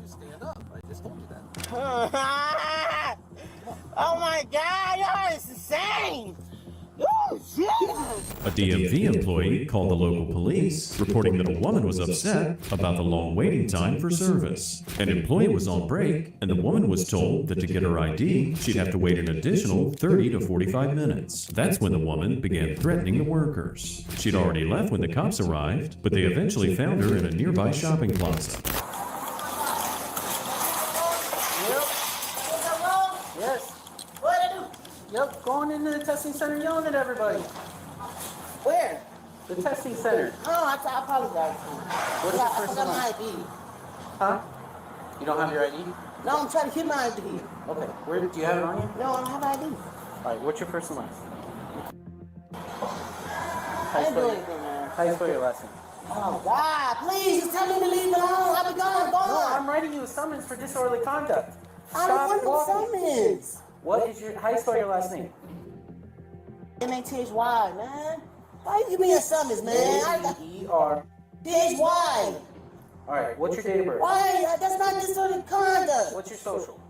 you stand up. I just told you that. Oh my God, y'all is insane. Oh, Jesus. A DMV employee called the local police, reporting that a woman was upset about the long waiting time for service. An employee was on break, and the woman was told that to get her ID, she'd have to wait an additional 30 to 45 minutes. That's when the woman began threatening the workers. She'd already left when the cops arrived, but they eventually found her in a nearby shopping plaza. Yes. What did I do? Yep, going into the testing center yelling at everybody. Where? The testing center. Oh, I apologize. What's your first I name? forgot my ID. Huh? You don't have your ID? No, I'm trying to get my ID. Okay. Where do you have it on you? No, I don't have ID. Alright, what's your first and last? I didn't do anything, man. How you spell your last name? Oh, God, please, just tell me to leave me alone. I'll be gone, No, I'm gone. writing you a summons for disorderly conduct. I don't want no walking. summons. What is your, how you spell your last name? M-A-T-H-Y, man. Why you give me a summons, man? E-R. T-H-Y. Alright, what's your date of birth? Why? That's not disorderly conduct. What's your social?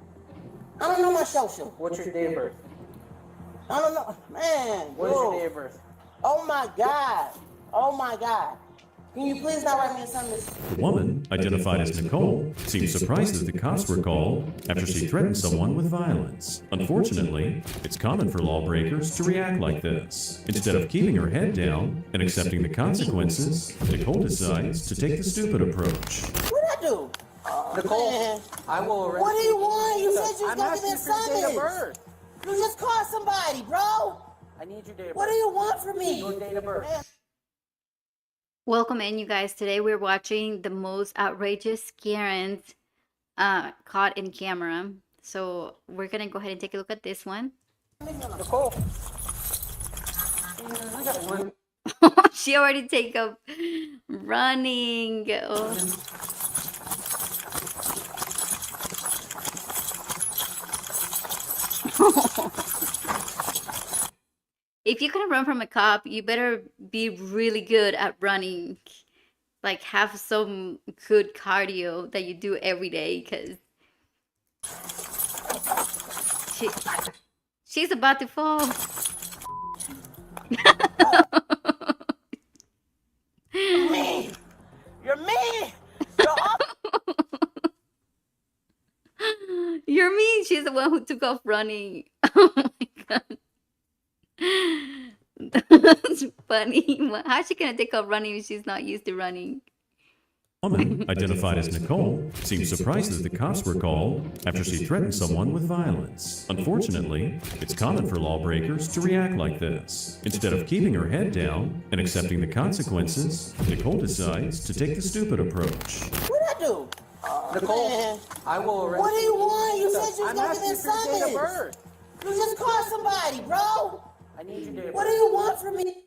I don't know my social. What's your date of birth? I don't know. Man, What is your bro. date of birth? Oh, my God. Oh, my God. Can you please not write me a summons? The woman, identified as Nicole, seemed surprised that the cops were called after she threatened someone with violence. Unfortunately, it's common for lawbreakers to react like this. Instead of keeping her head down and accepting the consequences, Nicole decides to take the stupid approach. What'd I do? Nicole, Man. I will arrest What do you want? You said you was I'm gonna give me a asking for your date of summons. birth. You just called somebody, bro. I need your date of What do birth. you want from me? Your date of birth. Man. Welcome in, you guys. Today we're watching the most outrageous Karens caught in camera. So we're gonna go ahead and take a look at this one. Nicole. I got one. She already take up running. Oh. If you're gonna run from a cop, you better be really good at running. Like have some good cardio that you do every day, because she's about to fall. You're mean. You're mean. You're awful. You're mean. She's the one who took off running. Oh my God. That's funny. How's she gonna take off running if she's not used to running? The woman, identified as Nicole, seemed surprised that the cops were called after she threatened someone with violence. Unfortunately, it's common for lawbreakers to react like this. Instead of keeping her head down and accepting the consequences, Nicole decides to take the stupid approach. What'd I do? Nicole, Man. I will arrest What do you want? You said you was I'm gonna give me a asking for your date of summons. birth. You just called somebody, bro. I need your date of What do birth. you want from me?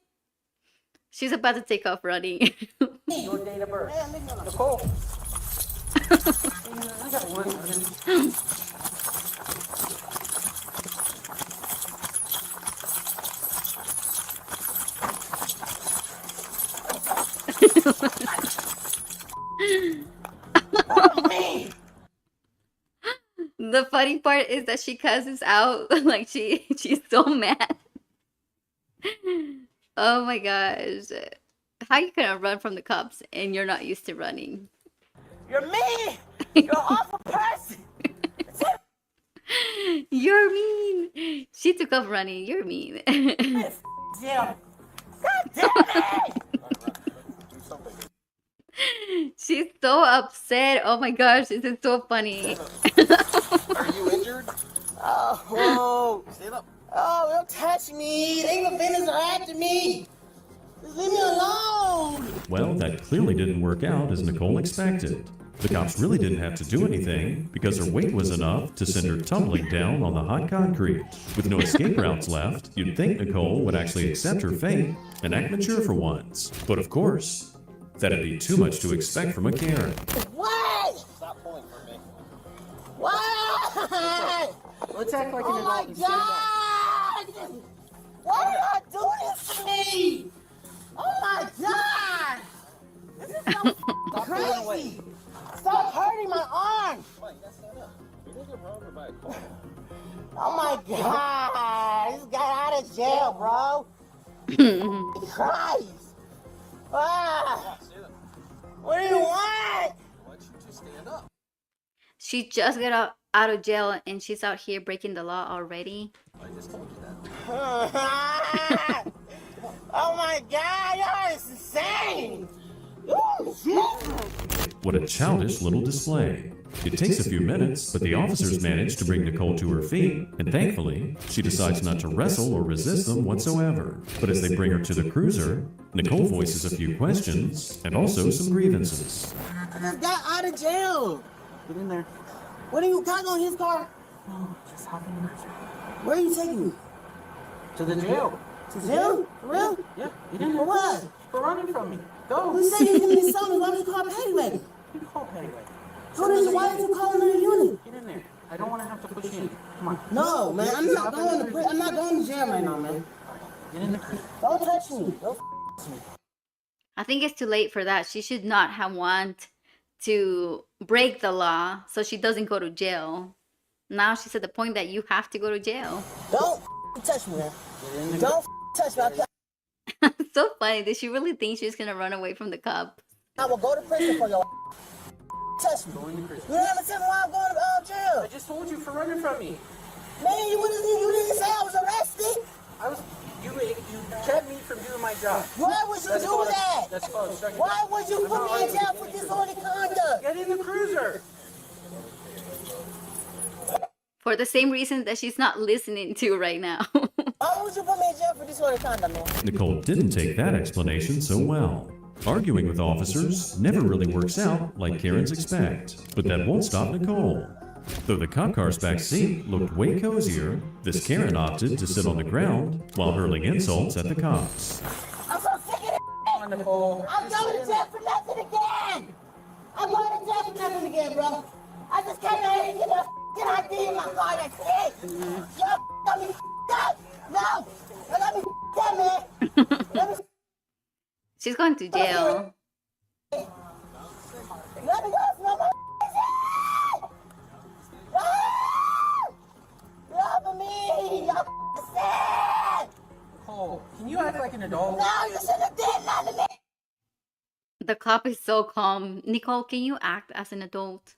She's about to take off running. Your date of birth. Man, leave me alone. Nicole. I got one. Me. The funny part is that she cusses out like she's so mad. Oh my gosh. How you gonna run from the cops and you're not used to running? You're mean. You're an awful person. You're mean. She took off running. You're mean. Jim. God damn it. She's so upset. Oh my gosh, this is so funny. Are you injured? Oh, whoa. Stand up. Oh, don't touch me. They even business are after me. Just leave me alone. Well, that clearly didn't work out as Nicole expected. The cops really didn't have to do anything because her weight was enough to send her tumbling down on the hot concrete. With no escape routes left, you'd think Nicole would actually accept her fate and act mature for once. But of course, that'd be too much to expect from a Karen. What? Stop pulling for me. What? Let's act like an Oh my adult and stand up. God! Why did I do this to me? Oh my God! This is so Stop pulling away. crazy. Stop hurting my arm. Come on, you gotta stand up. You're gonna get run over by a car. Oh my God. This got out of jail, bro. Christ. Ah. Stand up. What do you want? Why don't you just stand up? She just got out of jail and she's out here breaking the law already. I just told you that. Oh my God, y'all is insane. Ooh, shit. What a childish little display. It takes a few minutes, but the officers manage to bring Nicole to her feet, and thankfully, she decides not to wrestle or resist them whatsoever. But as they bring her to the cruiser, Nicole voices a few questions and also some grievances. I just got out of jail. Get in there. What are you got on his car? No, just hop in the cruiser. Where are you taking me? To the jail. To jail? For real? Yeah, get in For there. what? For running from me. Go. You said you give me something. Why don't you call Payway? You call Payway. So then why did you call another unit? Get in there. I don't want to have to push you in. Come on. No, man, I'm not going to I'm not going to jail right now, man. Get in the cruiser. Don't touch me. Don't me. I think it's too late for that. She should not have want to break the law so she doesn't go to jail. Now she's at the point that you have to go to jail. Don't touch me, man. Get in the Don't touch me. So funny. Did she really think she was gonna run away from the cop? I will go to prison for your touch me. Go in the cruiser. You never tell me why I'm going to jail. I just told you for running from me. Man, you didn't say I was arrested. I was. You kept me from doing my job. Why would you That's do called- that? That's called obstruction. Why would you put me in jail for disorderly conduct? Get in the cruiser. For the same reason that she's not listening to right now. Why would you put me in jail for disorderly conduct, man? Nicole didn't take that explanation so well. Arguing with officers never really works out like Karens expect, but that won't stop Nicole. Though the cop car's back seat looked way cozier, this Karen opted to sit on the ground while hurling insults at the cops. I'm so sick of it. Come on, Nicole. I'm going to jail for nothing again. I'm going to jail for nothing again, bro. I just came out here and get a f***ing ID in my car. That's it. Y'all got me f***ed up. No. I got me f***ed up, man. Let me She's going to jail. Let me go smell my shit! Ah! Love me! Y'all sad! Nicole, can you act like an adult? No, you should have did nothing to me! The cop is so calm. Nicole, can you act as an adult?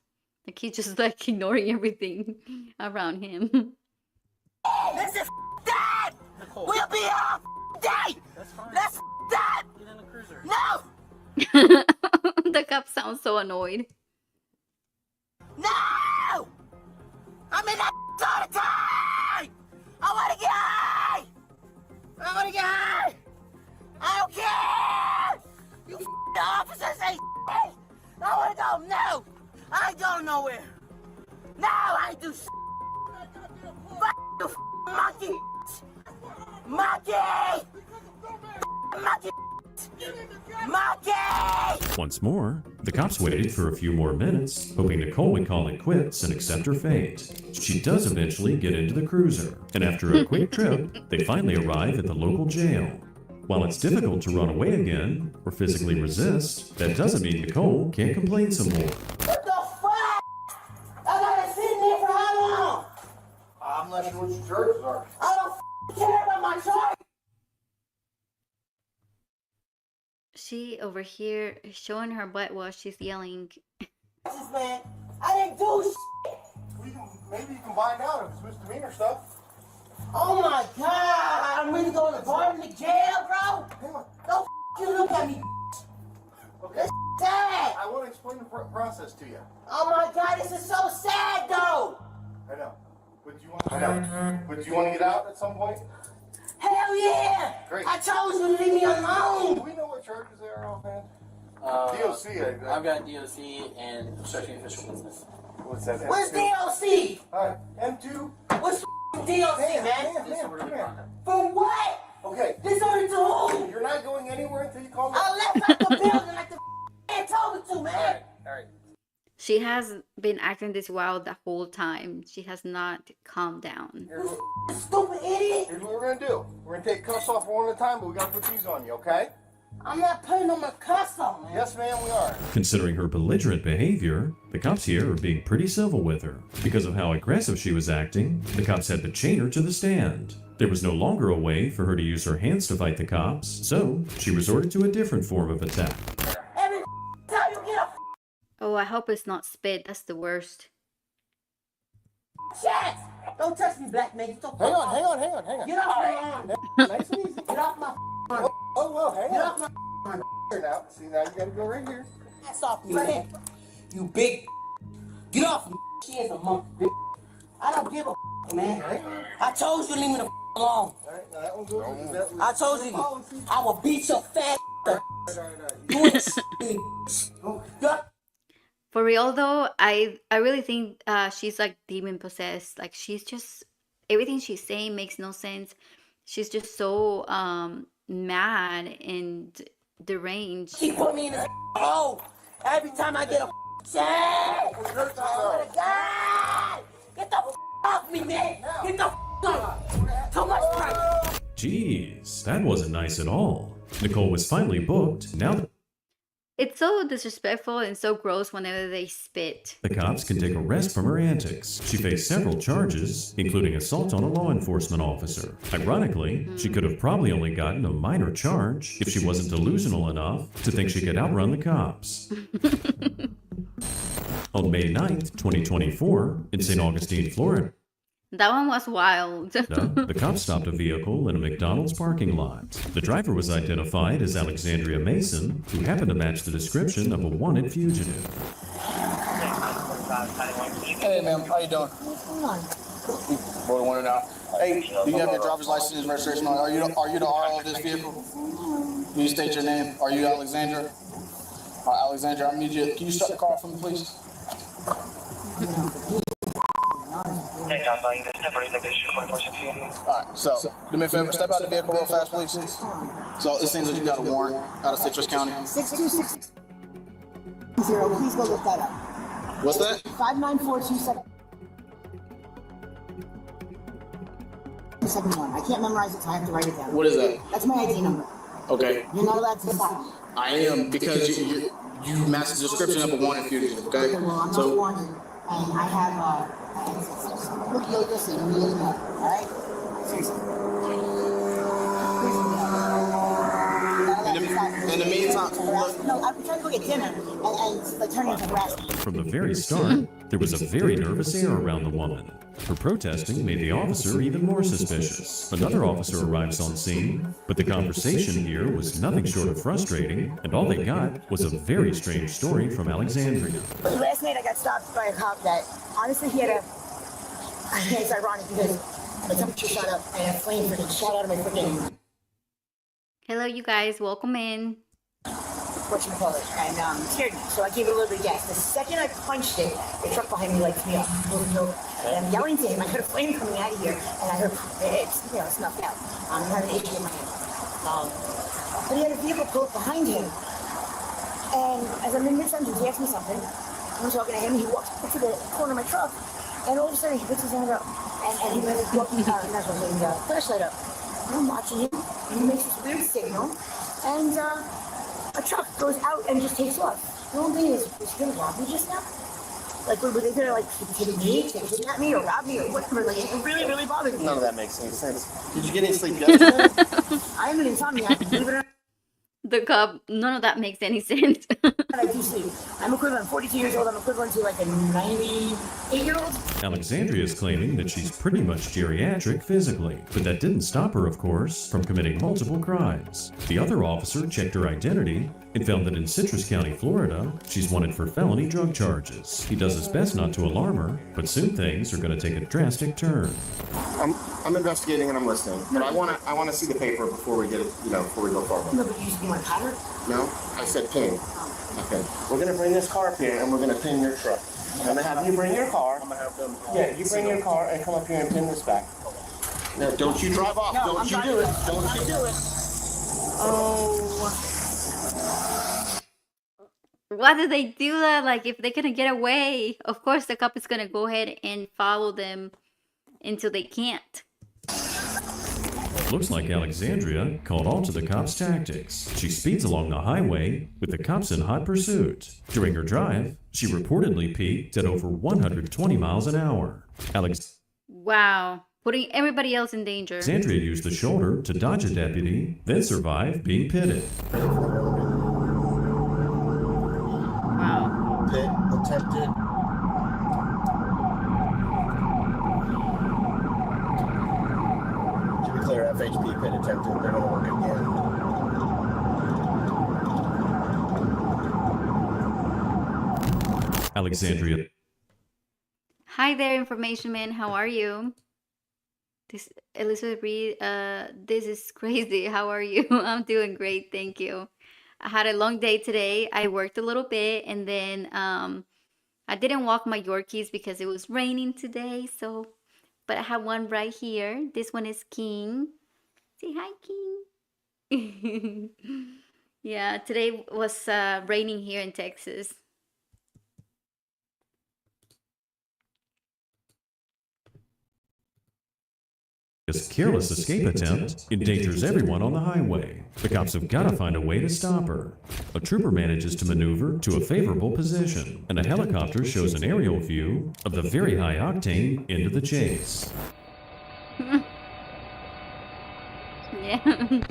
Like he's just like ignoring everything around him. This is dead! Nicole, We'll be all day! that's fine. Let's dead! Get in the cruiser. No! The cop sounds so annoyed. No! I'm in that all the time! I wanna get high! I wanna get high! I don't care! You the officers say I wanna go! No! I ain't going nowhere! No, I ain't do Fuck you, monkey! Monkey! Monkey! Monkey! Once more, the cops waited for a few more minutes, hoping Nicole would call it quits and accept her fate. She does eventually get into the cruiser, and after a quick trip, they finally arrive at the local jail. While it's difficult to run away again or physically resist, that doesn't mean Nicole can't complain some more. What the fuck? I gotta sit in there for how long? I'm not sure what your charges are. I don't care about my charge. She over here is showing her butt while she's yelling. Man, I didn't do shit. Maybe you can find out if it's misdemeanor stuff. Oh my god, I'm really going to Barton to jail, bro. Don't you look at me. Okay. This sad. I want to explain the process to you. Oh my god, this is so sad though. I know. But do you want? I know. But do you want to get out at some point? Hell yeah. Great. I told you to leave me Do alone. we know what charges they are offhand? DOC. DOC. I've got DOC and obstructing official business. What's that? Where's M2? DLC? Alright, M2. What's DLC, man? Disorderly conduct. For what? Okay. Disorder to who? You're not going anywhere until you call me. I left out the building like the man told me to, man. Alright. She has been acting this wild the whole time. She has not calmed down. Here's what, You stupid idiot. here's what we're gonna do. We're gonna take cuffs off one at a time, but we gotta put these on you, okay? I'm not putting on my cuffs on, man. Yes, ma'am, we are. Considering her belligerent behavior, the cops here are being pretty civil with her. Because of how aggressive she was acting, the cops had to chain her to the stand. There was no longer a way for her to use her hands to fight the cops, so she resorted to a different form of attack. Every time you get a Oh, I hope it's not spit. That's the worst. chance, don't touch me, black man. Get the Hang fuck on, off. hang on, hang on, hang on. Get off my lawn. Nice and easy. Get off my Oh, well, hang Get on. off my Here now. See, now you gotta go right here. ass off me, man. You big. Get off me. She is a monkey, bitch. I don't give a man. I told you to leave me the alone. All right, now that one goes. That I told you I will beat your fat. You ain't For real though, I really think she's like demon possessed. Like she's just everything she's saying makes no sense. She's just so mad and deranged. She put me in this hole every time I get a chance. I swear to God. Get the off me, man. Get the off. Too much pressure. Jeez, that wasn't nice at all. Nicole was finally booked. Now It's so disrespectful and so gross whenever they spit. the cops can take a rest from her antics. She faced several charges, including assault on a law enforcement officer. Ironically, she could have probably only gotten a minor charge if she wasn't delusional enough to think she could outrun the cops. On May 9th, 2024, in St. Augustine, Florida, That one was wild. the cops stopped a vehicle in a McDonald's parking lot. The driver was identified as Alexandria Mason, who happened to match the description of a wanted fugitive. Hey, ma'am, how you doing? Boy, want to know. Hey, do you have your driver's license and registration on? Are you the RO of this vehicle? Can you state your name? Are you Alexandra? Alexandra, I need you. Can you start the car for me, please? Alright, so do me a favor, step out the vehicle real fast, please. So it seems that you got a warrant out of Citrus County. 626 please go look that up. What's that? 59427. 71. I can't memorize it, so I have to write it down. What is that? That's my ID number. Okay. You're not allowed to stop. I am because you matched the description of a wanted fugitive, okay? Okay, well, I'm not wanted, and I have, look, listen, I'm looking up, alright? Seriously. In the meantime, look. No, I'm trying to go get dinner, and like, turn into harassment. From the very start, there was a very nervous air around the woman. Her protesting made the officer even more suspicious. Another officer arrives on scene, but the conversation here was nothing short of frustrating, and all they got was a very strange story from Alexandria. Last night I got stopped by a cop that, honestly, he had a, it's ironic because the temperature shot up and a flame freaking shot out of my freaking, Hello, you guys. Welcome in. whatchamacallit, and scared me, so I gave it a little bit of gas. The second I punched it, the truck behind me lights me up. And I'm yelling to him, I heard a flame coming out of here, and I heard, it's snuffed out. I'm having an itch in my hand. But he had a vehicle pull up behind him, and as I'm in mid-sentence, he asked me something. I'm talking to him, he walks up to the corner of my truck, and all of a sudden he puts his hand up, and he was walking flashlight up. And I'm watching him, and he makes this weird signal, and a truck goes out and just takes off. The only thing is, was he gonna rob me just now? Like, were they gonna, like, kidnap me or rob me or whatever? Like, it really, really bothered me. None of that makes any sense. Did you get any sleep yesterday? I am an insomniac, believe it or not. The cop, none of that makes any sense. I do sleep. I'm equivalent, I'm 42 years old, I'm equivalent to like a 98-year-old. Alexandria is claiming that she's pretty much geriatric physically, but that didn't stop her, of course, from committing multiple crimes. The other officer checked her identity and found that in Citrus County, Florida, she's wanted for felony drug charges. He does his best not to alarm her, but soon things are going to take a drastic turn. I'm investigating and I'm listening, but I wanna see the paper before we get it, before we go forward. No, but you used to be my pattern. No, I said pin. Okay, we're gonna bring this car up here and we're gonna pin your truck. I'm gonna have you bring your car. I'm gonna have them. Yeah, you bring your car and come up here and pin this back. Now, don't you drive off. No, Don't you do it. Don't you do it. Oh. Why do they do that? Like, if they're gonna get away, of course the cop is gonna go ahead and follow them until they can't. Looks like Alexandria caught on to the cops' tactics. She speeds along the highway with the cops in hot pursuit. During her drive, she reportedly peaked at over 120 miles an hour. Wow. Putting everybody else in danger. Alexandria used the shoulder to dodge a deputy, then survived being pitted. Wow. Pit attempted. To be clear, FHP pit attempted. They're going to work again. Alexandria. Hi there, information man. How are you? This Elizabeth Reed. This is crazy. How are you? I'm doing great, thank you. I had a long day today. I worked a little bit, and then I didn't walk my Yorkies because it was raining today. So, but I have one right here. This one is King. Say hi, King. Yeah, today was raining here in Texas. This careless escape attempt endangers everyone on the highway. The cops have got to find a way to stop her. A trooper manages to maneuver to a favorable position, and a helicopter shows an aerial view of the very high-octane end of the chase. Yeah.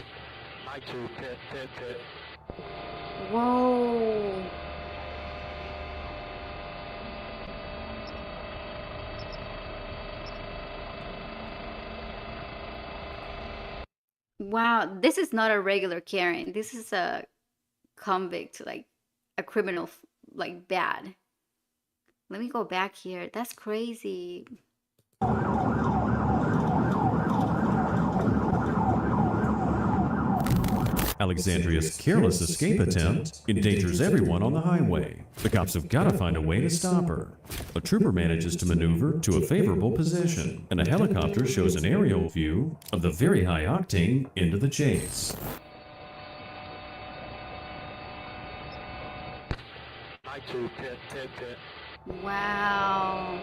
Whoa. Wow, this is not a regular Karen. This is a convict, like a criminal, like bad. Let me go back here. That's crazy. Alexandria's careless escape attempt endangers everyone on the highway. The cops have got to find a way to stop her. A trooper manages to maneuver to a favorable position, and a helicopter shows an aerial view of the very high-octane end of the chase. Wow.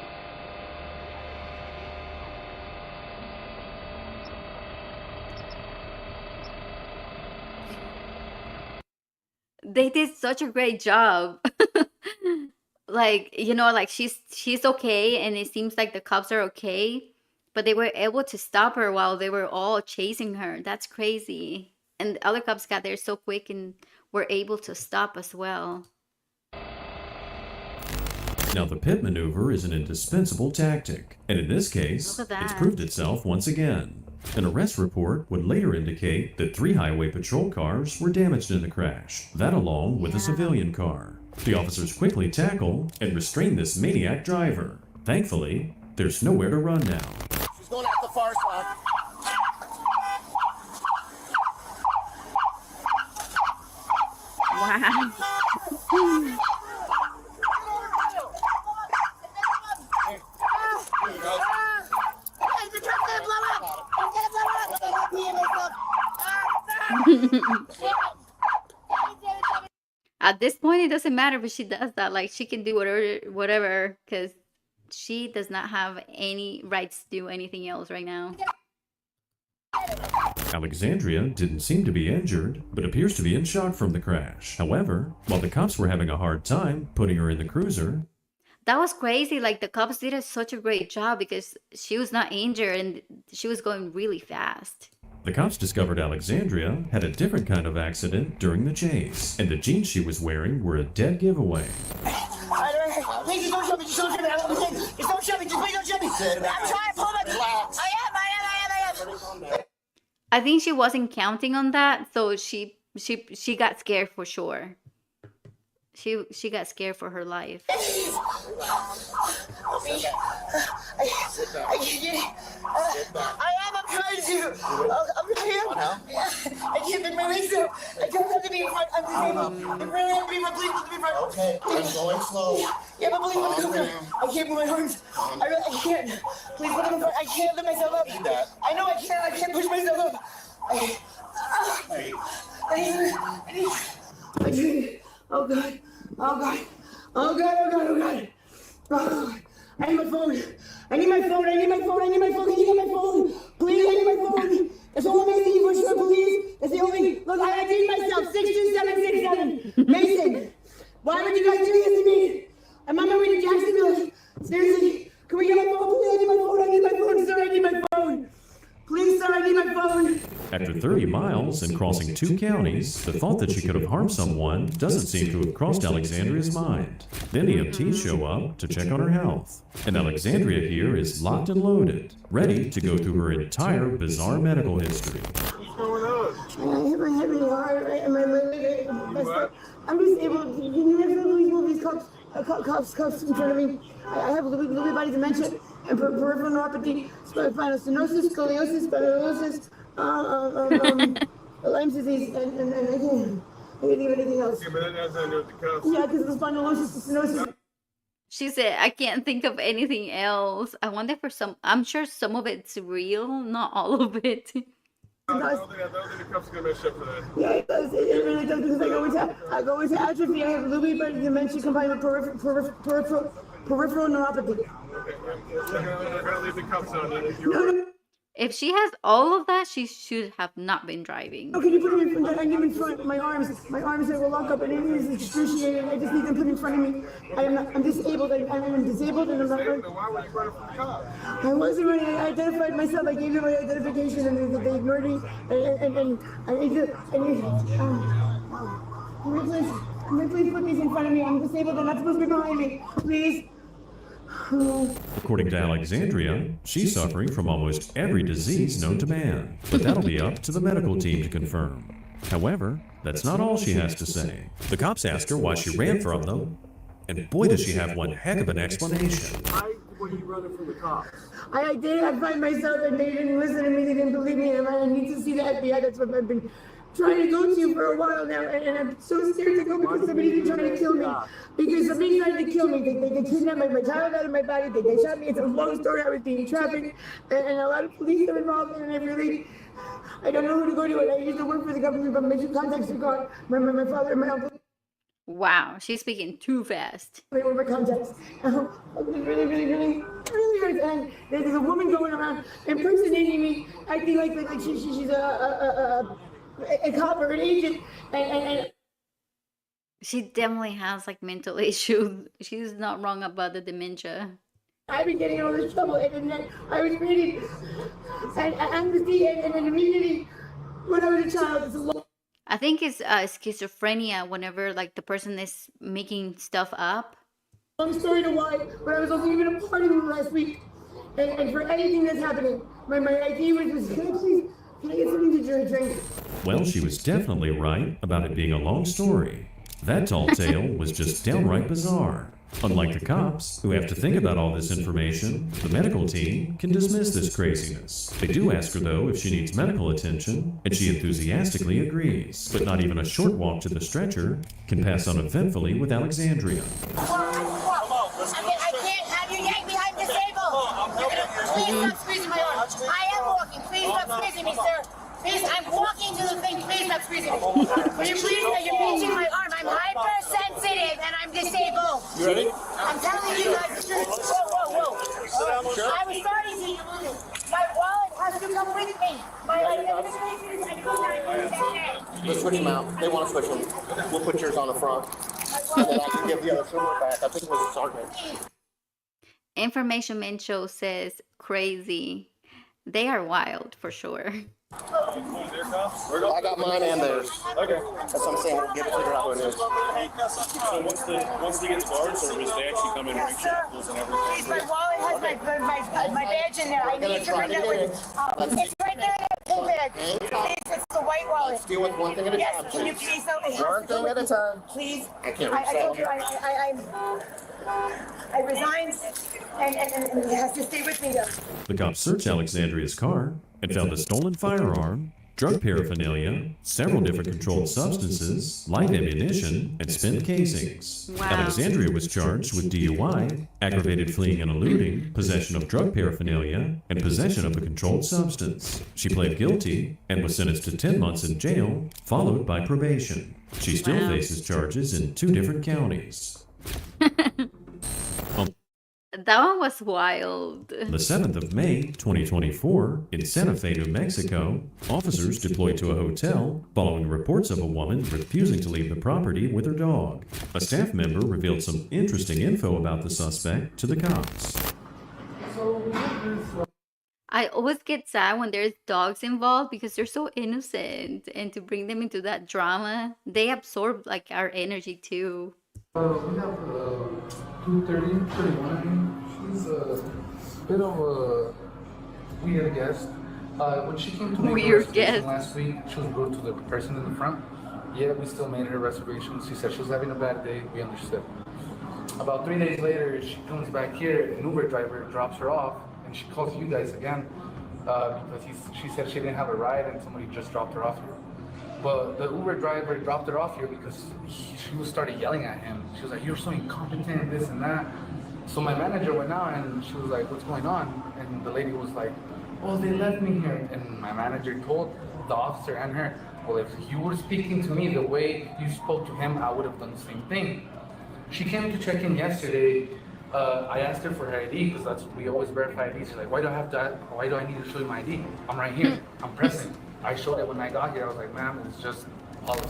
They did such a great job. Like, like she's okay, and it seems like the cops are okay, but they were able to stop her while they were all chasing her. That's crazy. And the other cops got there so quick and were able to stop as well. Now, the pit maneuver is an indispensable tactic, and in this case, Look at it's that. proved itself once again. An arrest report would later indicate that 3 highway patrol cars were damaged in the crash, that along with a civilian car. The officers quickly tackle and restrain this maniac driver. Thankfully, there's nowhere to run now. She's going out the far side. Wow. At this point, it doesn't matter if she does that. Like, she can do whatever, because she does not have any rights to do anything else right now. Alexandria didn't seem to be injured, but appears to be in shock from the crash. However, while the cops were having a hard time putting her in the cruiser, That was crazy. Like, the cops did such a great job because she was not injured and she was going really fast. the cops discovered Alexandria had a different kind of accident during the chase, and the jeans she was wearing were a dead giveaway. Please, just don't shove me. Just don't shove me. I love you. Just don't shove me. Just please don't shove me. I'm trying to pull my... I am. I think she wasn't counting on that, so she got scared for sure. She got scared for her life. I am. I'm trying to. I can't bend my legs up. I don't have to be in front. I'm disabled. I'm really have to be in front. Please, to be in front. Okay, I'm going slow. Yeah, but please, let me go. I can't move my arms. I can't. Please put them in front. I can't lift myself up. I know I can't. I can't push myself up. I need. Oh God. Oh God. Oh God. Oh God. Oh God. Oh, I need my phone. I need my phone. I need my phone. I need my phone. Can you get my phone? Please, I need my phone. That's all I'm asking you for, sure, please. That's the only. Look, I ID'd myself. 62767. Mason. Why would you guys do this to me? I'm on my way to Jacksonville. Seriously. Can we get my phone? Please, I need my phone. I need my phone, sir. I need my phone. Please, sir, I need my phone. After 30 miles and crossing 2 counties, the thought that she could have harmed someone doesn't seem to have crossed Alexandria's mind. Then EMTs show up to check on her health. And Alexandria here is locked and loaded, ready to go through her entire bizarre medical history. What's going on? I hit my head really hard, right? And my leg, I'm disabled. Can you please move these cuffs in front of me? I have Lewy body dementia and peripheral neuropathy, spinal stenosis, scoliosis, spondylosis, Lyme's disease, and I can't think of anything else. Yeah, but that has nothing to do with the cuffs. Yeah, because of the spondylosis, the stenosis. She said, I can't think of anything else. I wonder for I'm sure some of it's real, not all of it. I don't think the cuffs are going to mess up for that. Yeah, it does. It really does because I go into atrophy. I have Lewy body dementia combined with peripheral neuropathy. Okay, they're going to leave the cuffs on. No. If she has all of that, she should have not been driving. No, can you put them in front? I need them in front. My arms will lock up and it is excruciating. I just need them put in front of me. I'm disabled. I'm disabled and I'm not running. Why were you running from the cops? I wasn't running. I identified myself. I gave them my identification and they ignored me. And I need to. Please put these in front of me. I'm disabled. They're not supposed to be behind me. Please. According to Alexandria, she's suffering from almost every disease known to man. But that'll be up to the medical team to confirm. However, that's not all she has to say. The cops ask her why she ran from them, and boy does she have one heck of an explanation. Why were you running from the cops? I did. I find myself and they didn't listen to me. They didn't believe me. And I need to see the FBI. That's what I've been trying to go to for a while now. And I'm so scared to go because somebody's trying to kill me. Because somebody's trying to kill me. They kidnapped my child out of my body. They shot me. It's a long story. I was being trafficked. And a lot of police are involved. And I don't know who to go to. And I used to work for the government, but my contacts are gone. My father and my uncle. Wow, she's speaking too fast. They were my contacts. It really hurts. And there's a woman going around impersonating me, acting like she's a cop or an agent. And She definitely has like mental issues. She's not wrong about the dementia. I've been getting in all this trouble, and then I was reading amnesty and immunity when I was a child. It's a long I think it's schizophrenia whenever like the person is making stuff up. story to why, but I was also given a party room last week, and for anything that's happening, my ID was can I get something to drink? Well, she was definitely right about it being a long story. That tall tale was just downright bizarre. Unlike the cops, who have to think about all this information, the medical team can dismiss this craziness. They do ask her, though, if she needs medical attention, and she enthusiastically agrees. But not even a short walk to the stretcher can pass uneventfully with Alexandria. I can't have you yank me. I'm disabled. Please stop squeezing my arm. I am walking. Please stop squeezing me, sir. Please, I'm walking to the thing. Please stop squeezing me. Will you please? You're pinching my arm. I'm hypersensitive and I'm disabled. You ready? I'm telling you guys. Whoa. I was starting to. My wallet has to come with me. My identification is. I could not understand it. Let's switch them out. They want to switch them. We'll put yours on the front. And then I can give the other silver back. I think it was a sergeant. Information Man Show says crazy. They are wild for sure. I got mine and theirs. Okay. That's what I'm saying. We'll get it figured out who it is. So once they get to guard service, they actually come in and bring shackles and everything. Please, my wallet has my badge in there. I need to bring that with me. It's right there in that pull bag. Please, it's the white wallet. Let's deal with one thing at a time. Yes, can you please help me? One thing at a time. Please. I can't I told you, reach I resigned, and it has to stay with me though. The cops searched Alexandria's car and found a stolen firearm, drug paraphernalia, several different controlled substances, light ammunition, and spent casings. Wow. Alexandria was charged with DUI, aggravated fleeing and eluding, possession of drug paraphernalia, and possession of a controlled substance. She pled guilty and was sentenced to 10 months in jail, followed by probation. She still Wow. faces charges in 2 different counties. That one was wild. The 7th of May, 2024, in Santa Fe, New Mexico, officers deployed to a hotel following reports of a woman refusing to leave the property with her dog. A staff member revealed some interesting info about the suspect to the cops. I always get sad when there's dogs involved because they're so innocent, and to bring them into that drama, they absorb like our energy too. We have 31, I think. She's a bit of a weird guest. When she came to make her Weird reservation guest. last week, she was rude to the person in the front. Yeah, we still made her reservations. She said she was having a bad day. We understood. About 3 days later, she comes back here. An Uber driver drops her off, and she calls you guys again because she said she didn't have a ride and somebody just dropped her off here. But the Uber driver dropped her off here because she started yelling at him. She was like, "You're so incompetent, this and that." So my manager went out and she was like, "What's going on?" And the lady was like, "Well, they left me here." And my manager told the officer and her, "Well, if you were speaking to me the way you spoke to him, I would have done the same thing." She came to check in yesterday. I asked her for her ID because we always verify ID. She's like, "Why do I need to show you my ID? I'm right here. I'm pressing." I showed it when I got here. I was like, "Ma'am, it's just policy."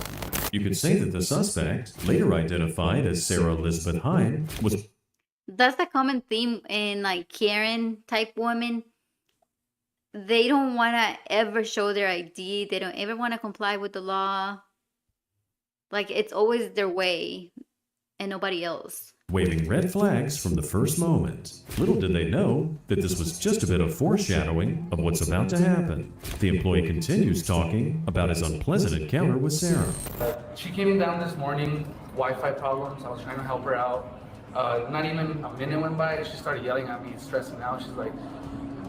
You could say that the suspect, later identified as Sarah Elizabeth Hyde, was That's the common theme in like Karen type women. They don't want to ever show their ID. They don't ever want to comply with the law. Like it's always their way and nobody else. waving red flags from the first moment. Little did they know that this was just a bit of foreshadowing of what's about to happen. The employee continues talking about his unpleasant encounter with Sarah. She came down this morning, Wi-Fi problems. I was trying to help her out. Not even a minute went by, she started yelling at me, stressing out. She's like,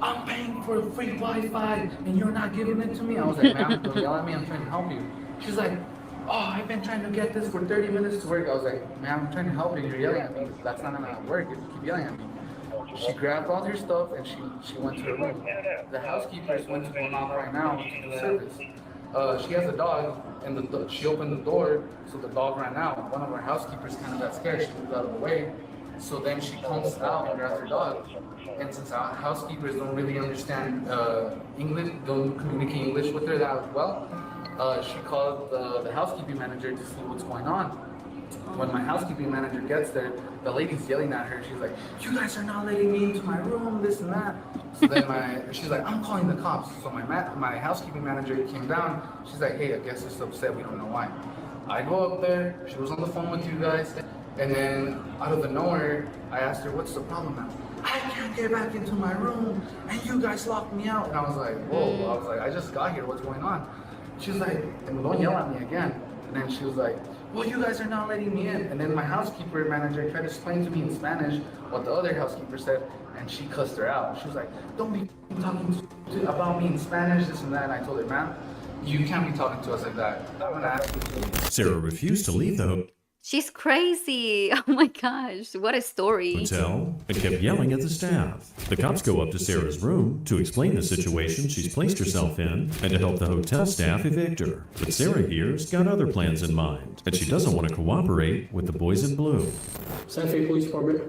"I'm paying for free Wi-Fi and you're not giving it to me." I was like, "Ma'am, don't yell at me, I'm trying to help you." She's like, "Oh, I've been trying to get this for 30 minutes to work." I was like, "Ma'am, I'm trying to help you, you're yelling at me. That's not gonna work if you keep yelling at me." She grabbed all her stuff and she went to her room. The housekeepers went to go knock right now to do service. She has a dog, and she opened the door, so the dog ran out. One of our housekeepers kind of got scared. She moved out of the way. So then she comes out and grabs her dog. And since our housekeepers don't really understand English, don't communicate English with her that well, she called the housekeeping manager to see what's going on. When my housekeeping manager gets there, the lady's yelling at her. She's like, "You guys are not letting me into my room, this and that." So then she's like, "I'm calling the cops." So my housekeeping manager came down. She's like, "Hey, I guess she's upset. We don't know why." I go up there. She was on the phone with you guys. And then out of the nowhere, I asked her, "What's the problem now?" "I can't get back into my room and you guys locked me out." And I was like, "Whoa." I was like, "I just got here. What's going on?" She's like, "And don't yell at me again." And then she was like, "Well, you guys are not letting me in." And then my housekeeper manager tried to explain to me in Spanish what the other housekeeper said, and she cussed her out. She was like, "Don't be talking about me in Spanish, this and that." And I told her, "Ma'am, you can't be talking to us like that. I'm gonna ask you to leave." Sarah refused to leave the She's crazy. Oh my gosh, what a story. hotel and kept yelling at the staff. The cops go up to Sarah's room to explain the situation she's placed herself in and to help the hotel staff evict her. But Sarah here's got other plans in mind, and she doesn't want to cooperate with the boys in blue. Santa Fe Police Department.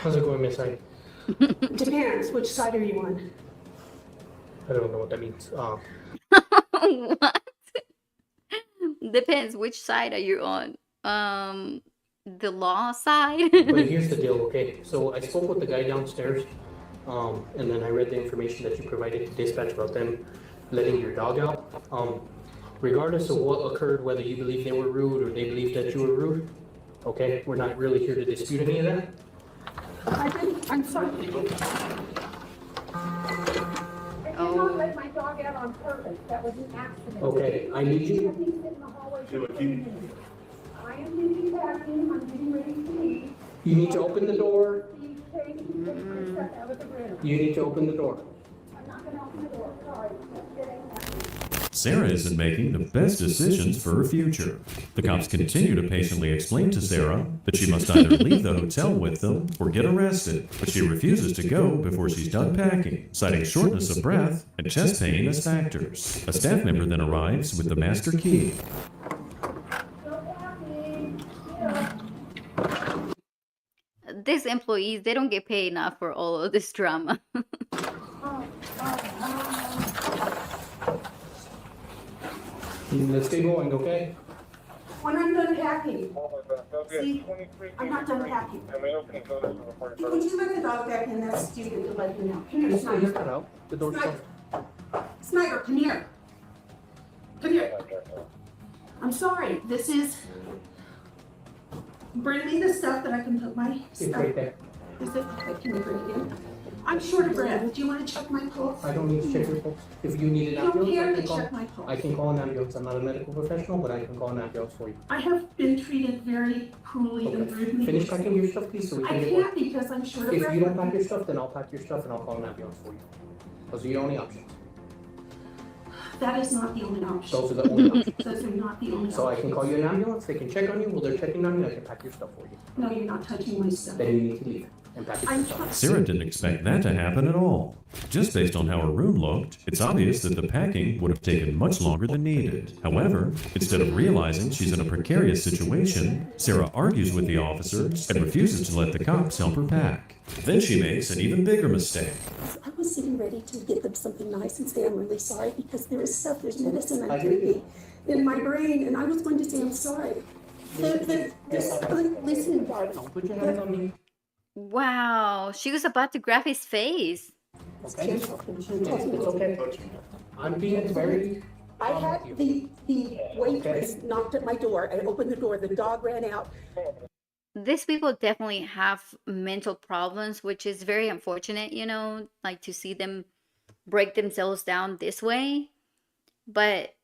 How's it going, Miss Hyde? Depends. Which side are you on? I don't know what that means. What? Depends which side are you on. The law side? But here's the deal, okay? So I spoke with the guy downstairs, and then I read the information that you provided to dispatch about them letting your dog out. Regardless of what occurred, whether you believe they were rude or they believe that you were rude, okay? We're not really here to dispute any of that. I'm sorry. I did not let my dog out on purpose. That was an accident. Okay, I need you. He's sitting in the hallway for 20 minutes. I am leaving back in. I'm getting ready to leave. You need to open the door. Please take your stuff out of the room. You need to open the door. I'm not going to open the door. Sorry. It ain't happening. Sarah isn't making the best decisions for her future. The cops continue to patiently explain to Sarah that she must either leave the hotel with them or get arrested, but she refuses to go before she's done packing, citing shortness of breath and chest pain as factors. A staff member then arrives with the master key. employees, they don't get paid enough for all of this drama. Let's get going, okay? When I'm done packing. See, I'm not done packing. Would you let the dog back in? That's stupid to let him out. Come here, Snyder. Get out. The door's Snyder. closed. Snyder, come here. Come here. I'm sorry. This is. Bring me the stuff that I can put my It's stuff. right there. Is it? Can you bring it in? I'm short of breath. Do you want to check my pulse? I don't need to check your pulse. If you need You an don't ambulance, care I to can call. check my pulse. I can call an ambulance. I'm not a medical professional, but I can call an ambulance for you. I have been treated very cruelly and Okay. rudely. Finish packing your stuff, please, so we I can get going. can't because I'm short of If breath. you don't pack your stuff, then I'll pack your stuff and I'll call an ambulance for you. Those are your only options. That is not the only option. Those are the only options. Those are not the only So I options. can call you an ambulance, they can check on you, while they're checking on you, I can pack your stuff for you. No, you're not touching my stuff. Then you need to leave and pack your I'm stuff. Sarah didn't expect that to happen at all. Just based on how her room looked, it's obvious that the packing would have taken much longer than needed. However, instead of realizing she's in a precarious situation, Sarah argues with the officers and refuses to let the cops help her pack. Then she makes an even bigger mistake. I was sitting ready to get them something nice and say I'm really sorry because there is stuff, there's medicine I I'm hear you. taking in my brain, and I was going to say I'm sorry. Listen, darling. Don't put your hands on me. Wow, she was about to grab his face. Okay? It's okay. I'm being very. I had the waitress knocked at my door. I opened the door. The dog ran out. These people definitely have mental problems, which is very unfortunate, you know, like to see them break themselves down this way. But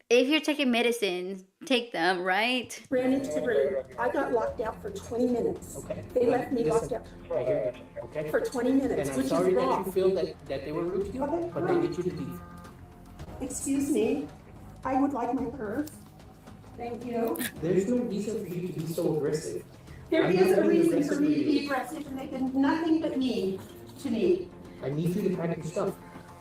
if you're taking medicine, take them, right? Ran into the room. I got locked out for 20 minutes. Okay. They left me locked out I hear you. Okay? for 20 minutes, And I'm which is sorry that you wrong. feel that they were rude to you, Okay. but they need you to leave. Excuse me. I would like my purse. Thank you. There's no reason for you to be so aggressive. There I'm is not a being reason aggressive for me to with be you. aggressive, and they've been nothing but mean to me. I need you to pack your stuff.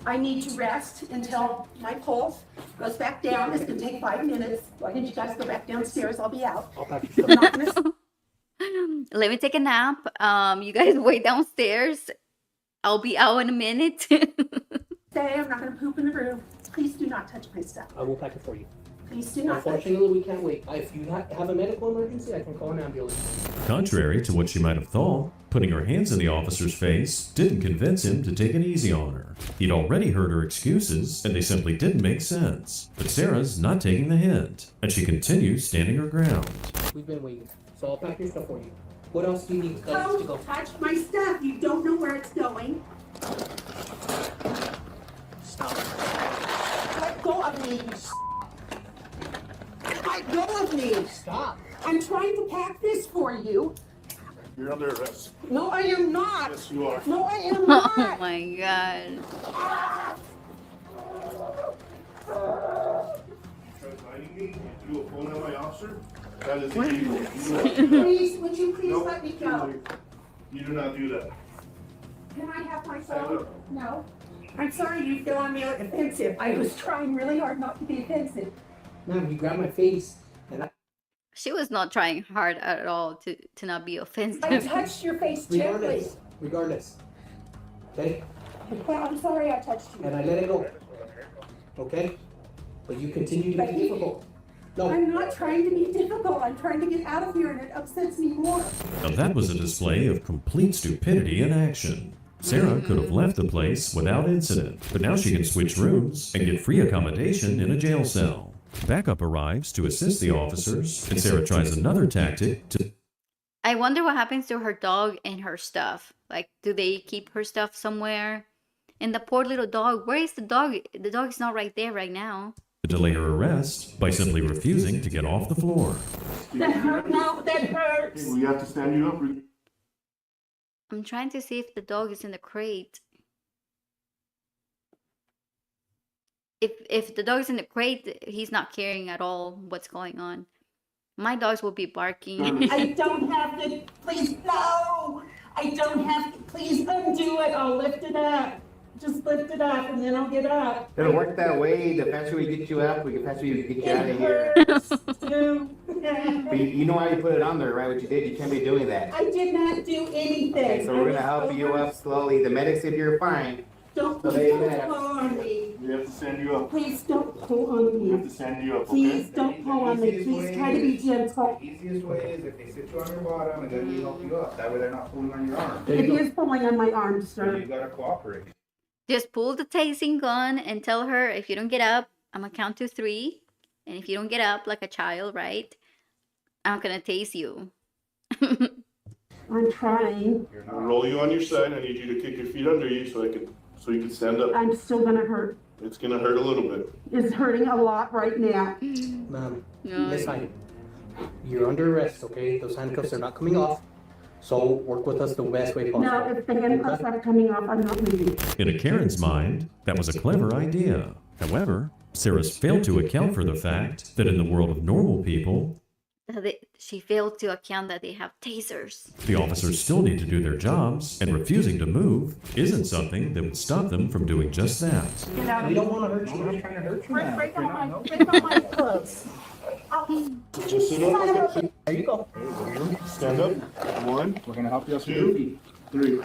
I need to rest until my pulse goes back down. It's gonna take 5 minutes. Why didn't you guys go back downstairs? I'll be out. I'll pack your I'm stuff. not gonna Let me take a nap. You guys wait downstairs. I'll be out in a minute. stay. I'm not gonna poop in the room. Please do not touch my stuff. I will pack it for you. Please do not touch. Unfortunately, we can't wait. If you have a medical emergency, I can call an ambulance. Contrary to what she might have thought, putting her hands in the officer's face didn't convince him to take it easy on her. He'd already heard her excuses, and they simply didn't make sense. But Sarah's not taking the hint, and she continues standing her ground. We've been waiting, so I'll pack your stuff for you. What else do you need to go? Don't touch my stuff. You don't know where it's going. Stop. Let go of me. Let go of me. Stop. I'm trying to pack this for you. You're under arrest. No, I am not. Yes, you are. No, I am Oh not. my god. Try fighting me? You threw a phone at my officer? That is illegal. You do not do that. Please, would you please Nope. let me go? You do not do that. Can I have my phone? No. I'm sorry you feel I'm offensive. I was trying really hard not to be offensive. Ma'am, you grabbed my face, and I. She was not trying hard at all to not be I offensive. touched your face gently. Regardless. Okay? Well, I'm sorry I touched you. And I let it go. Okay? But you continue to be difficult. No. I'm not trying to be difficult. I'm trying to get out of here and it upsets me more. Now that was a display of complete stupidity in action. Sarah could have left the place without incident, but now she can switch rooms and get free accommodation in a jail cell. Backup arrives to assist the officers, and Sarah tries another tactic to... I wonder what happens to her dog and her stuff. Like, do they keep her stuff somewhere? And the poor little dog, where is the dog? The dog is not right there right now. delay her arrest by simply refusing to get off the floor. That hurt. No, that hurts. We have to stand you up. I'm trying to see if the dog is in the crate. If the dog's in the crate, he's not caring at all what's going on. My dogs will be barking. I don't have to. Please, no. I don't have to. Please undo it. I'll lift it up. Just lift it up and then I'll get up. It'll work that way. The faster we get you up, the faster we get you out of It here. hurts too. that. But you know why you put it on there, right? What you did, you can't be doing that. I did not do anything. Okay, so we're gonna help you up slowly. The medic said you're fine. Don't, So please they don't left. pull on me. We have to send you up. Please don't pull on We have to me. send you up, okay? Please don't pull on me. Please try to be gentle. The easiest way is if they sit you on your bottom and then we help you up. That way they're not pulling on your arm. It is pulling on my arm, So sir. you gotta cooperate. Just pull the tasing gun and tell her, if you don't get up, I'm gonna count to 3. And if you don't get up like a child, right, I'm gonna tase you. I'm trying. I'll roll you on your side. I need you to kick your feet under you so you can stand up. I'm still gonna hurt. It's gonna hurt a little bit. It's hurting a lot right now. Ma'am, No. Miss Hyde, you're under arrest, okay? Those handcuffs are not coming off. So work with us the best way possible. No, if the handcuffs are coming off, I'm not leaving. In a Karen's mind, that was a clever idea. However, Sarah's failed to account for the fact that in the world of normal people, She failed to account that they have tasers. the officers still need to do their jobs, and refusing to move isn't something that would stop them from doing just that. We don't want to hurt you. I'm not trying to hurt you, man. Break out my clothes. Just sit up. There you go. Stand up. 1, We're gonna help you up to your feet. 3.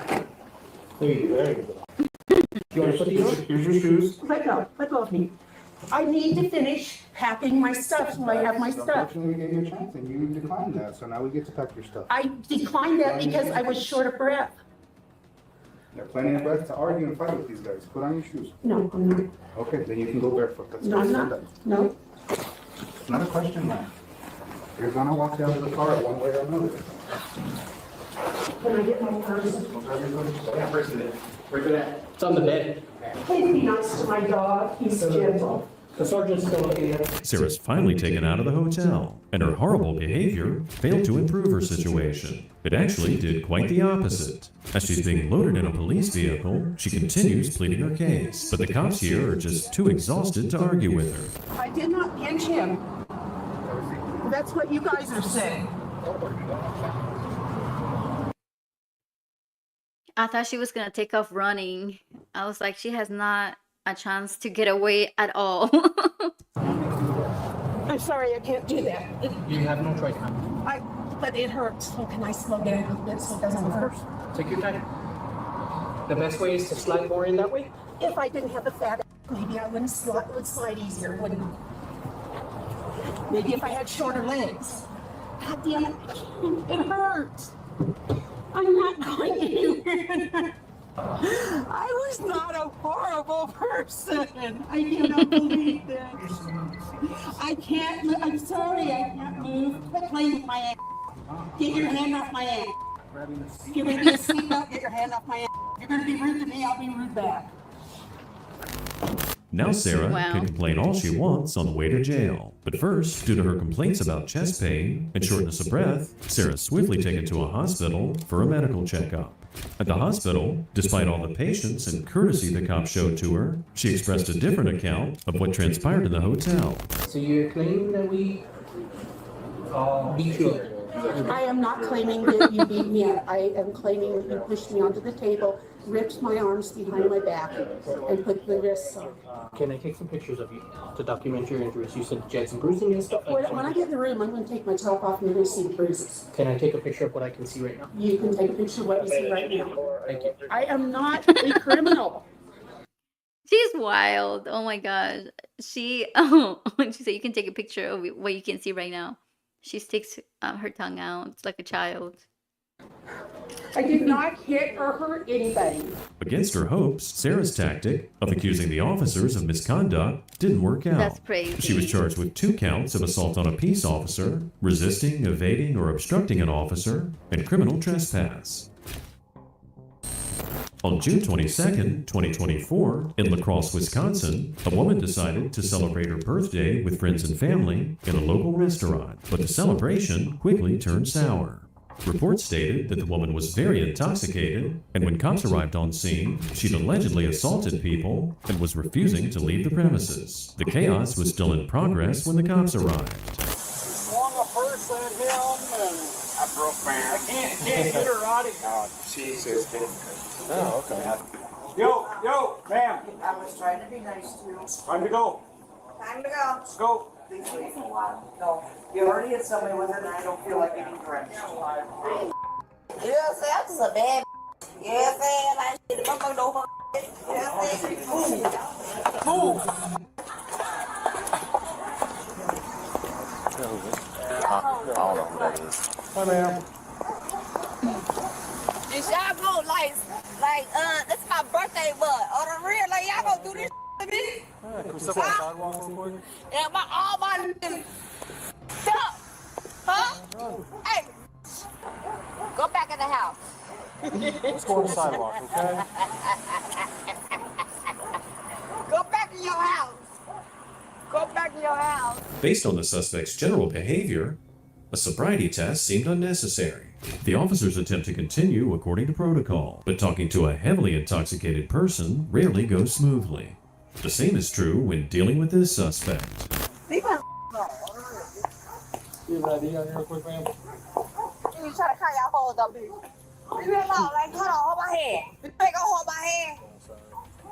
There you go. There you go. You want to put these on? Here's your shoes. Let go of me. I need to finish packing my stuff so I have my stuff. Unfortunately, we gave you a chance and you declined that, so now we get to pack your stuff. I declined that because I was short of breath. You're plenty of breath to argue and fight with these guys. Put on your shoes. No, I'm not. Okay, then you can go barefoot. That's No, I'm stand not. up. No. It's not a question, man. You're gonna walk out of the car one way or another. Can I get my purse? Yeah, where's it? Where's it at? It's on the bed. Please be nice to my dog. He's gentle. The sergeant's still looking at it. Sarah's finally taken out of the hotel, and her horrible behavior failed to improve her situation. It actually did quite the opposite. As she's being loaded in a police vehicle, she continues pleading her case, but the cops here are just too exhausted to argue with her. I did not pinch him. That's what you guys are saying. I thought she was gonna take off running. I was like, she has not a chance to get away at all. I'm sorry, I can't do that. You have no choice, ma'am. But it hurts. So can I slow down a little bit so it doesn't hurt? Take your time. The best way is to slide more in that way. If I didn't have a fat ass, maybe I wouldn't slide, it would slide easier, wouldn't it? Maybe if I had shorter legs. God damn it, it hurts. I'm not going anywhere. I was not a horrible person. I cannot believe that. I can't, I'm sorry, I can't move. Quit playing with my ass. Get your hand off my ass. Give me a seatbelt, get your hand off my ass. If you're gonna be rude to me, I'll be rude back. Now Sarah Wow. can complain all she wants on the way to jail. But first, due to her complaints about chest pain and shortness of breath, Sarah's swiftly taken to a hospital for a medical checkup. At the hospital, despite all the patience and courtesy the cops showed to her, she expressed a different account of what transpired in the hotel. So you're claiming that we beat you up? I am not claiming that you beat me up. I am claiming that you pushed me onto the table, ripped my arms behind my back, and put the wrists on. Can I take some pictures of you to document your injuries? You said you had some bruising and stuff. When I get in the room, I'm going to take my top off and you're going to see the bruises. Can I take a picture of what I can see right now? You can take a picture of what you see right now. Thank you. I am not a criminal. She's wild. Oh my gosh. She said you can take a picture of what you can see right now. She sticks her tongue out. It's like a child. I did not hit or hurt anybody. Against her hopes, Sarah's tactic of accusing the officers of misconduct didn't work out. That's crazy. She was charged with 2 counts of assault on a peace officer, resisting, evading, or obstructing an officer, and criminal trespass. On June 22nd, 2024, in La Crosse, Wisconsin, a woman decided to celebrate her birthday with friends and family in a local restaurant, but the celebration quickly turned sour. Reports stated that the woman was very intoxicated, and when cops arrived on scene, she'd allegedly assaulted people and was refusing to leave the premises. The chaos was still in progress when the cops arrived. I can't get her out of here. Oh, Jesus. Oh, okay. Yo, ma'am. I was trying to be nice to you. Time to go. Time to go. Let's go. No, you already hit somebody with it, and I don't feel like any direction. You know what I'm saying? I'm just a bad. You know what I'm saying? Like, shit, the motherfucker don't fuck. You know what I'm saying? Move. I don't know who that is. Hi, ma'am. This y'all go this is my birthday month. On the real, like y'all gonna do this to me? Can we step on the sidewalk real quick? And all my niggas. Stop. Huh? Hey. Go back in the house. Let's go on the sidewalk, okay? Go back in your house. Go back in your house. Based on the suspect's general behavior, a sobriety test seemed unnecessary. The officers attempt to continue according to protocol, but talking to a heavily intoxicated person rarely goes smoothly. The same is true when dealing with this suspect. Do you have an ID on here real quick, ma'am? You try to carry your hold up, bitch. Leave me alone. Like, hold my hand. You ain't gonna hold my hand.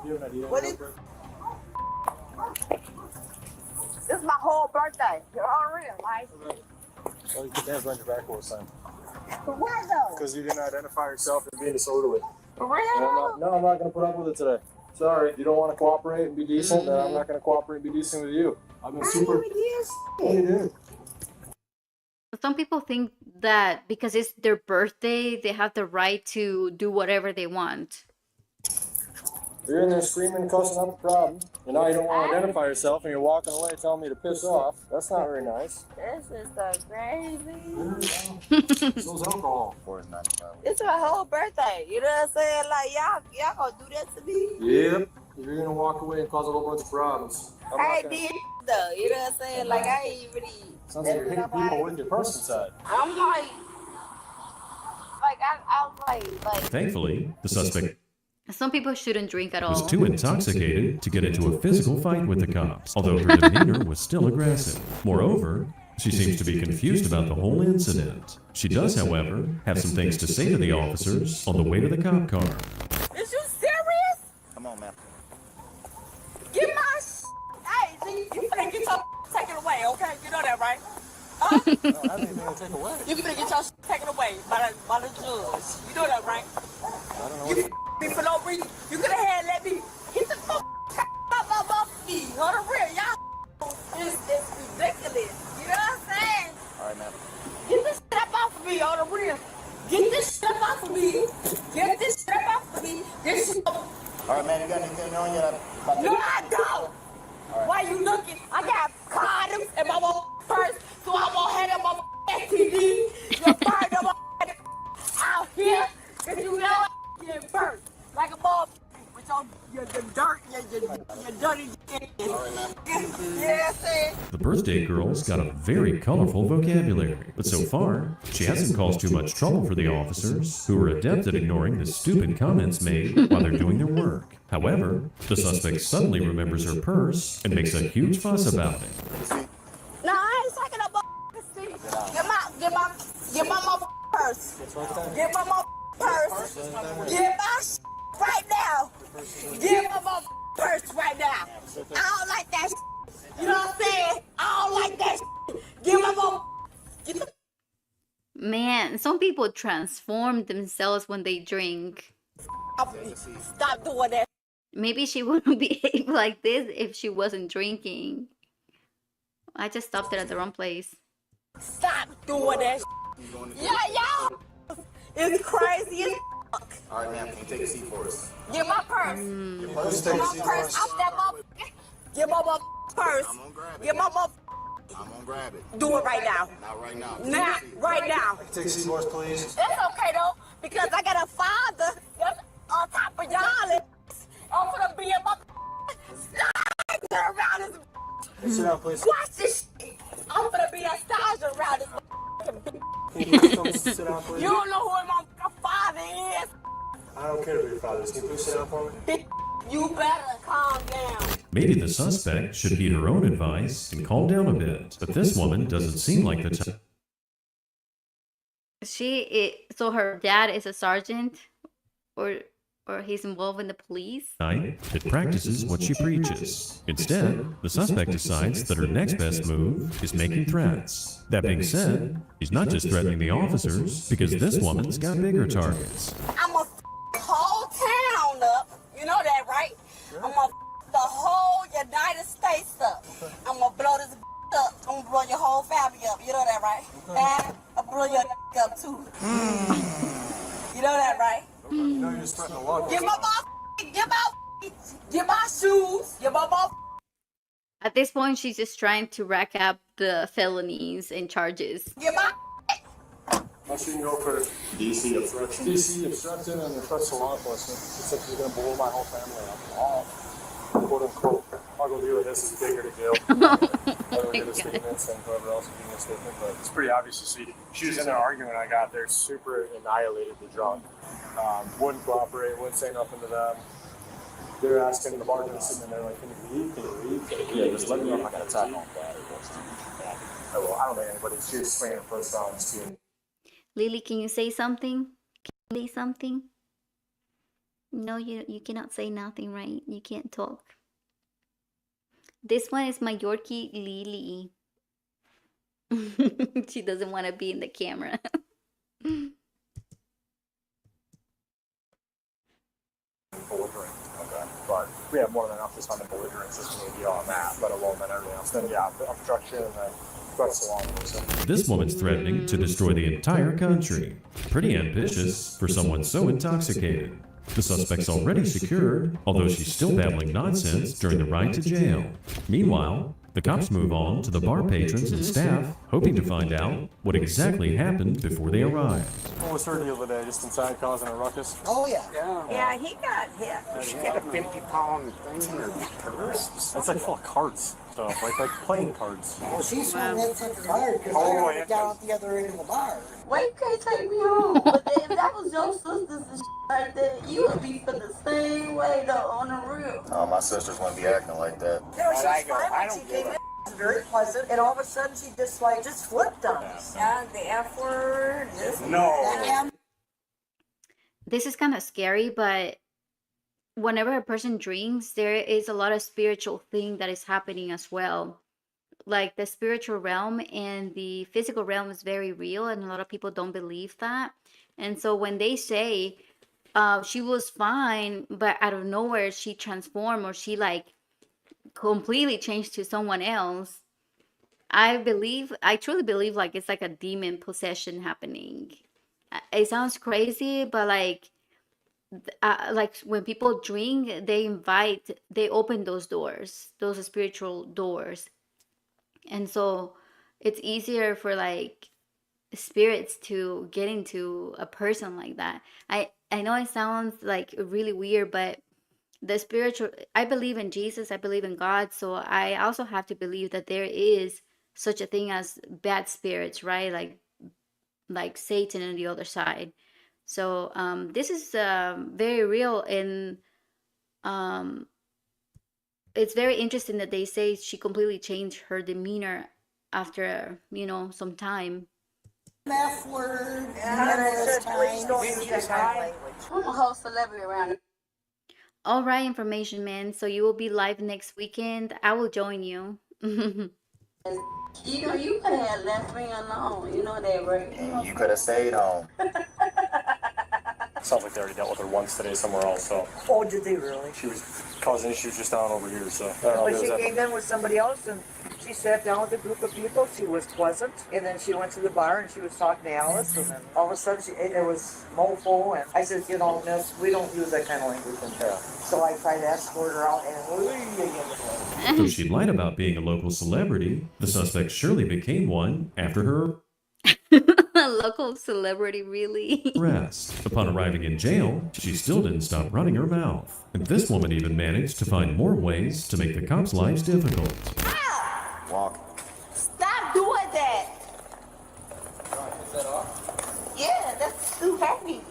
Do you have an ID on What here is? real quick? This is my whole birthday. You're all real, like. Well, you put your hands behind your back all the time. For what though? Because you didn't identify yourself as being disorderly. For real? And I'm not going to put up with it today. Sorry, if you don't want to cooperate and be decent, then I'm not going to cooperate and be decent with you. I've been super. Yeah, you did. Some people think that because it's their birthday, they have the right to do whatever they want. You're in there screaming, cussing up a problem, and now you don't want to identify yourself, and you're walking away telling me to piss off. That's not very nice. This is so crazy. So's alcohol. It's my whole birthday. You know what I'm saying? Like, y'all gonna do that to me? Yep. You're going to walk away and cause a whole bunch of problems. I ain't did though. You know what I'm saying? Like, I ain't even. Sounds like you're hitting people with your purse inside. I'm like I was like. Thankfully, the suspect Some people shouldn't drink at all. was too intoxicated to get into a physical fight with the cops, although her demeanor was still aggressive. Moreover, she seems to be confused about the whole incident. She does, however, have some things to say to the officers on the way to the cop car. Is you serious? Come on, man. Get my Hey, you finna get your taken away, okay? You know that, right? Huh? No, I didn't even take away. You finna get your taken away by the judge. You know that, right? I don't know You me for no reason. You could have had let me get the fuck off me. On the real, y'all it's ridiculous. You know what I'm saying? All right, man. Get this shit up off of me, on the real. Get this shit up off of me. Get this shit up off of me. This shit up. All right, man. You got anything on you? No, I don't. Why you looking? I got condoms in my purse, so I won't have them on my STD. You're burned up out here, cause you know I get burnt like a motherfucker with your dirt, your dirty shit. Yeah, see? The birthday girl's got a very colorful vocabulary, but so far, she hasn't caused too much trouble for the officers, who are adept at ignoring the stupid comments made while they're doing their work. However, the suspect suddenly remembers her purse and makes a huge fuss about it. No, I ain't taking a motherfucking seat. Get my motherfucking purse. Get my motherfucking purse. Get my shit right now. Get my motherfucking purse right now. I don't like that shit. You know what I'm saying? I don't like that shit. Get my motherfucking. Get the Man, some people transform themselves when they drink. off of me. Stop doing that. Maybe she wouldn't behave like this if she wasn't drinking. I just stopped it at the wrong place. Stop doing that. Yeah, y'all. It's crazy as fuck. All right, man. Can you take a seat for us? Get my purse. Your Get purse, take a my seat purse for off that motherfucker. Get my motherfucking purse. I'm gonna grab it. Get my motherfucking. I'm gonna grab it. Do it right now. Not right now. Now, right now. Take a seat for us, please. It's okay though, because I got a father that's on top of y'all. I'm gonna be in my stars around this. Sit down, please. Watch this shit. I'm gonna be a stars around this. Can you please come sit down, please? You don't know who my father is. I don't care who your father is. Can you please sit down for me? You better calm down. Maybe the suspect should heed her own advice and calm down a bit, but this woman doesn't seem like the type. So her dad is a sergeant, or or he's involved in the police. It practices what she preaches. Instead, the suspect decides that her next best move is making threats. That being said, he's not just threatening the officers, because this woman's got bigger targets. I'm gonna the whole town up. You know that, right? I'm gonna the whole United States up. I'm gonna blow this up. I'm gonna blow your whole family up. You know that, right? And I'll blow your up too. You know that, right? You know you're just threatening a lot. Get my shoes. Get my At this point, she's just trying to rack up the felonies and charges. Get my How should you go for DC obstruction. DC obstruction and threats to law enforcement? It's like you're gonna blow my whole family up. Quote unquote. I'll go deal with this as a digger to jail. I'll get a statement and whoever else is getting a statement. But it's pretty obvious to see. She was in there arguing when I got there, super annihilated the drunk. Wouldn't cooperate, wouldn't say nothing to them. They're asking the bartender sitting in there like, can you leave? Can you leave? Yeah, just let me know if I got attacked on that. I don't think anybody. She was swinging her first rounds too. Lily, can you say something? Can you say something? No, you cannot say nothing, right? You can't talk. This one is my Yorkie Lily. She doesn't want to be in the camera. Belligerent, okay, but we have more than enough just on the belligerent system to deal on that, let alone then everything else. Then yeah, the obstruction and then threats along with it. This woman's threatening to destroy the entire country. Pretty ambitious for someone so intoxicated. The suspect's already secured, although she's still babbling nonsense during the ride to jail. Meanwhile, the cops move on to the bar patrons and staff, hoping to find out what exactly happened before they arrived. What was her deal today? Just inside causing a ruckus? Oh yeah. Yeah, he got hit. She had a 50-pound thing in her purse. That's like full of cards. Stuff, like playing cards. Well, she's swung that fucking bar because I got it down at the other end of the bar. Why you can't take me home? But if that was your sisters and like that, you would be for the same way though on the real. Oh, my sisters wouldn't be acting like that. You know, she's fine when she came in. It's very pleasant, and all of a sudden she just flipped on us. Yeah, the F word. No. This is kind of scary, but whenever a person drinks, there is a lot of spiritual thing that is happening as well. Like the spiritual realm and the physical realm is very real, and a lot of people don't believe that. And so when they say she was fine, but out of nowhere she transformed, or she like completely changed to someone else, I truly believe like it's like a demon possession happening. It sounds crazy, but like when people drink, they open those doors, those spiritual doors. And so it's easier for like spirits to get into a person like that. I know it sounds like really weird, but the spiritual, I believe in Jesus, I believe in God. So I also have to believe that there is such a thing as bad spirits, right? Like Satan on the other side. So this is very real, and it's very interesting that they say she completely changed her demeanor after, some time. F word. Please don't use that kind of language. I'm a whole celebrity around here. All right, information man. So you will be live next weekend. I will join you. You could have left me alone. You know that, right? And you could have stayed home. Sounds like they already dealt with her once today somewhere else, so. Oh, did they really? She was causing issues just down over here, so. But she came in with somebody else and she sat down with a group of people. She was pleasant. And then she went to the bar and she was talking to Alice. And then all of a sudden it was mofo. And I said, Miss, we don't use that kind of language in here. So I tried to escort her out and Though she lied about being a local celebrity, the suspect surely became one after her A local celebrity, really? arrest. Upon arriving in jail, she still didn't stop running her mouth. And this woman even managed to find more ways to make the cops' lives difficult. Walk. Stop doing that. Yeah, that's too heavy.